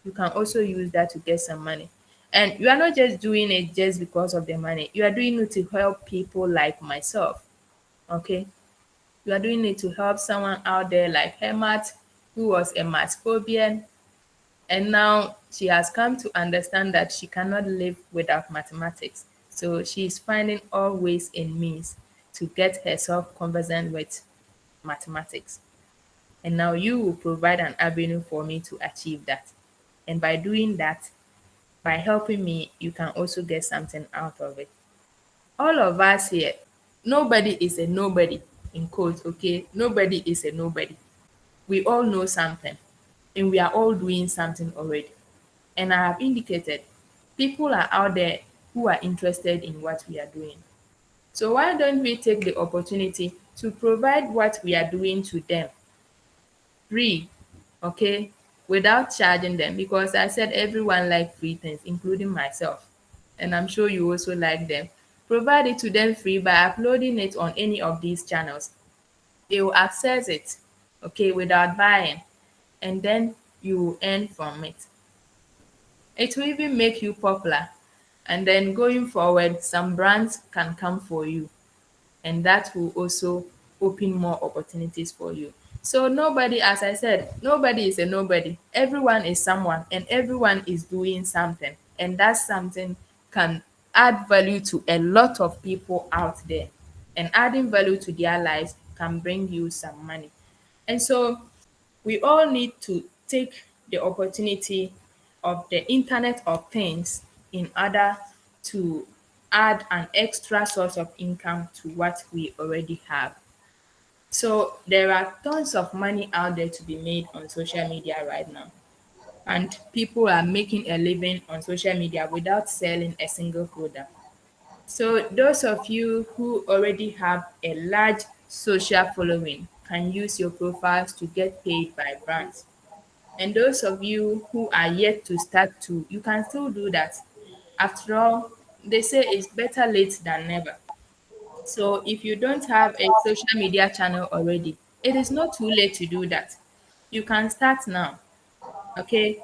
You can also use that to get some money. And you are not just doing it just because of the money. You are doing it to help people like myself. Okay? You are doing it to help someone out there like Hemat, who was a math phobian, and now she has come to understand that she cannot live without mathematics. So she is finding all ways and means to get herself conversant with mathematics. And now you will provide an avenue for me to achieve that. And by doing that, by helping me, you can also get something out of it. All of us here, nobody is a nobody in quotes, okay? Nobody is a nobody. We all know something and we are all doing something already. And I have indicated people are out there who are interested in what we are doing. So why don't we take the opportunity to provide what we are doing to them free, okay, without charging them? Because I said everyone like free things, including myself. And I'm sure you also like them. Provide it to them free by uploading it on any of these channels. They will access it, okay, without buying, and then you will earn from it. It will even make you popular. And then going forward, some brands can come for you, and that will also open more opportunities for you. So nobody, as I said, nobody is a nobody. Everyone is someone, and everyone is doing something. And that something can add value to a lot of people out there. And adding value to their lives can bring you some money. And so we all need to take the opportunity of the Internet of Things in order to add an extra source of income to what we already have. So there are tons of money out there to be made on social media right now. And people are making a living on social media without selling a single product. So those of you who already have a large social following can use your profiles to get paid by brands. And those of you who are yet to start to, you can still do that. After all, they say it's better late than never. So if you don't have a social media channel already, it is not too late to do that. You can start now. Okay?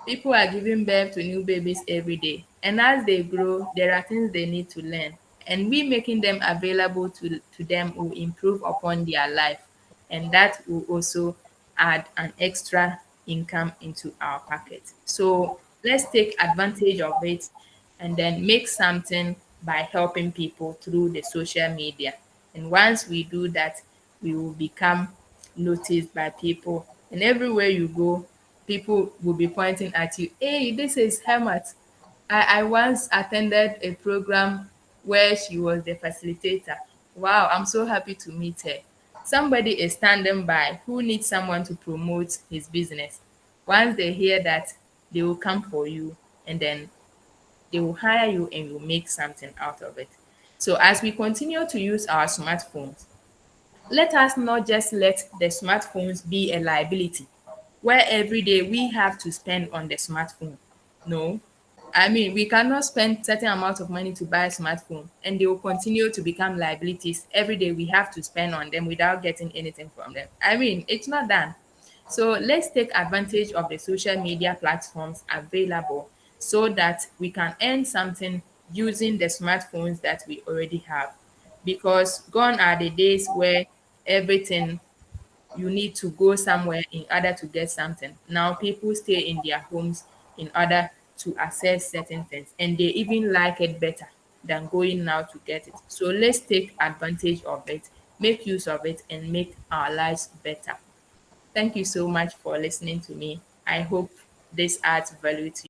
People are giving birth to new babies every day. And as they grow, there are things they need to learn. And we making them available to them will improve upon their life. And that will also add an extra income into our pocket. So let's take advantage of it and then make something by helping people through the social media. And once we do that, we will become noticed by people. And everywhere you go, people will be pointing at you. Hey, this is Hermat. I once attended a program where she was the facilitator. Wow, I'm so happy to meet her. Somebody is standing by who needs someone to promote his business. Once they hear that, they will come for you and then they will hire you and you'll make something out of it. So as we continue to use our smartphones, let us not just let the smartphones be a liability where every day we have to spend on the smartphone. No. I mean, we cannot spend certain amount of money to buy a smartphone and they will continue to become liabilities. Every day we have to spend on them without getting anything from them. I mean, it's not done. So let's take advantage of the social media platforms available so that we can earn something using the smartphones that we already have. Because gone are the days where everything you need to go somewhere in order to get something. Now people stay in their homes in order to access certain things and they even like it better. than going now to get it. So let's take advantage of it, make use of it, and make our lives better. Thank you so much for listening to me. I hope this adds value to you.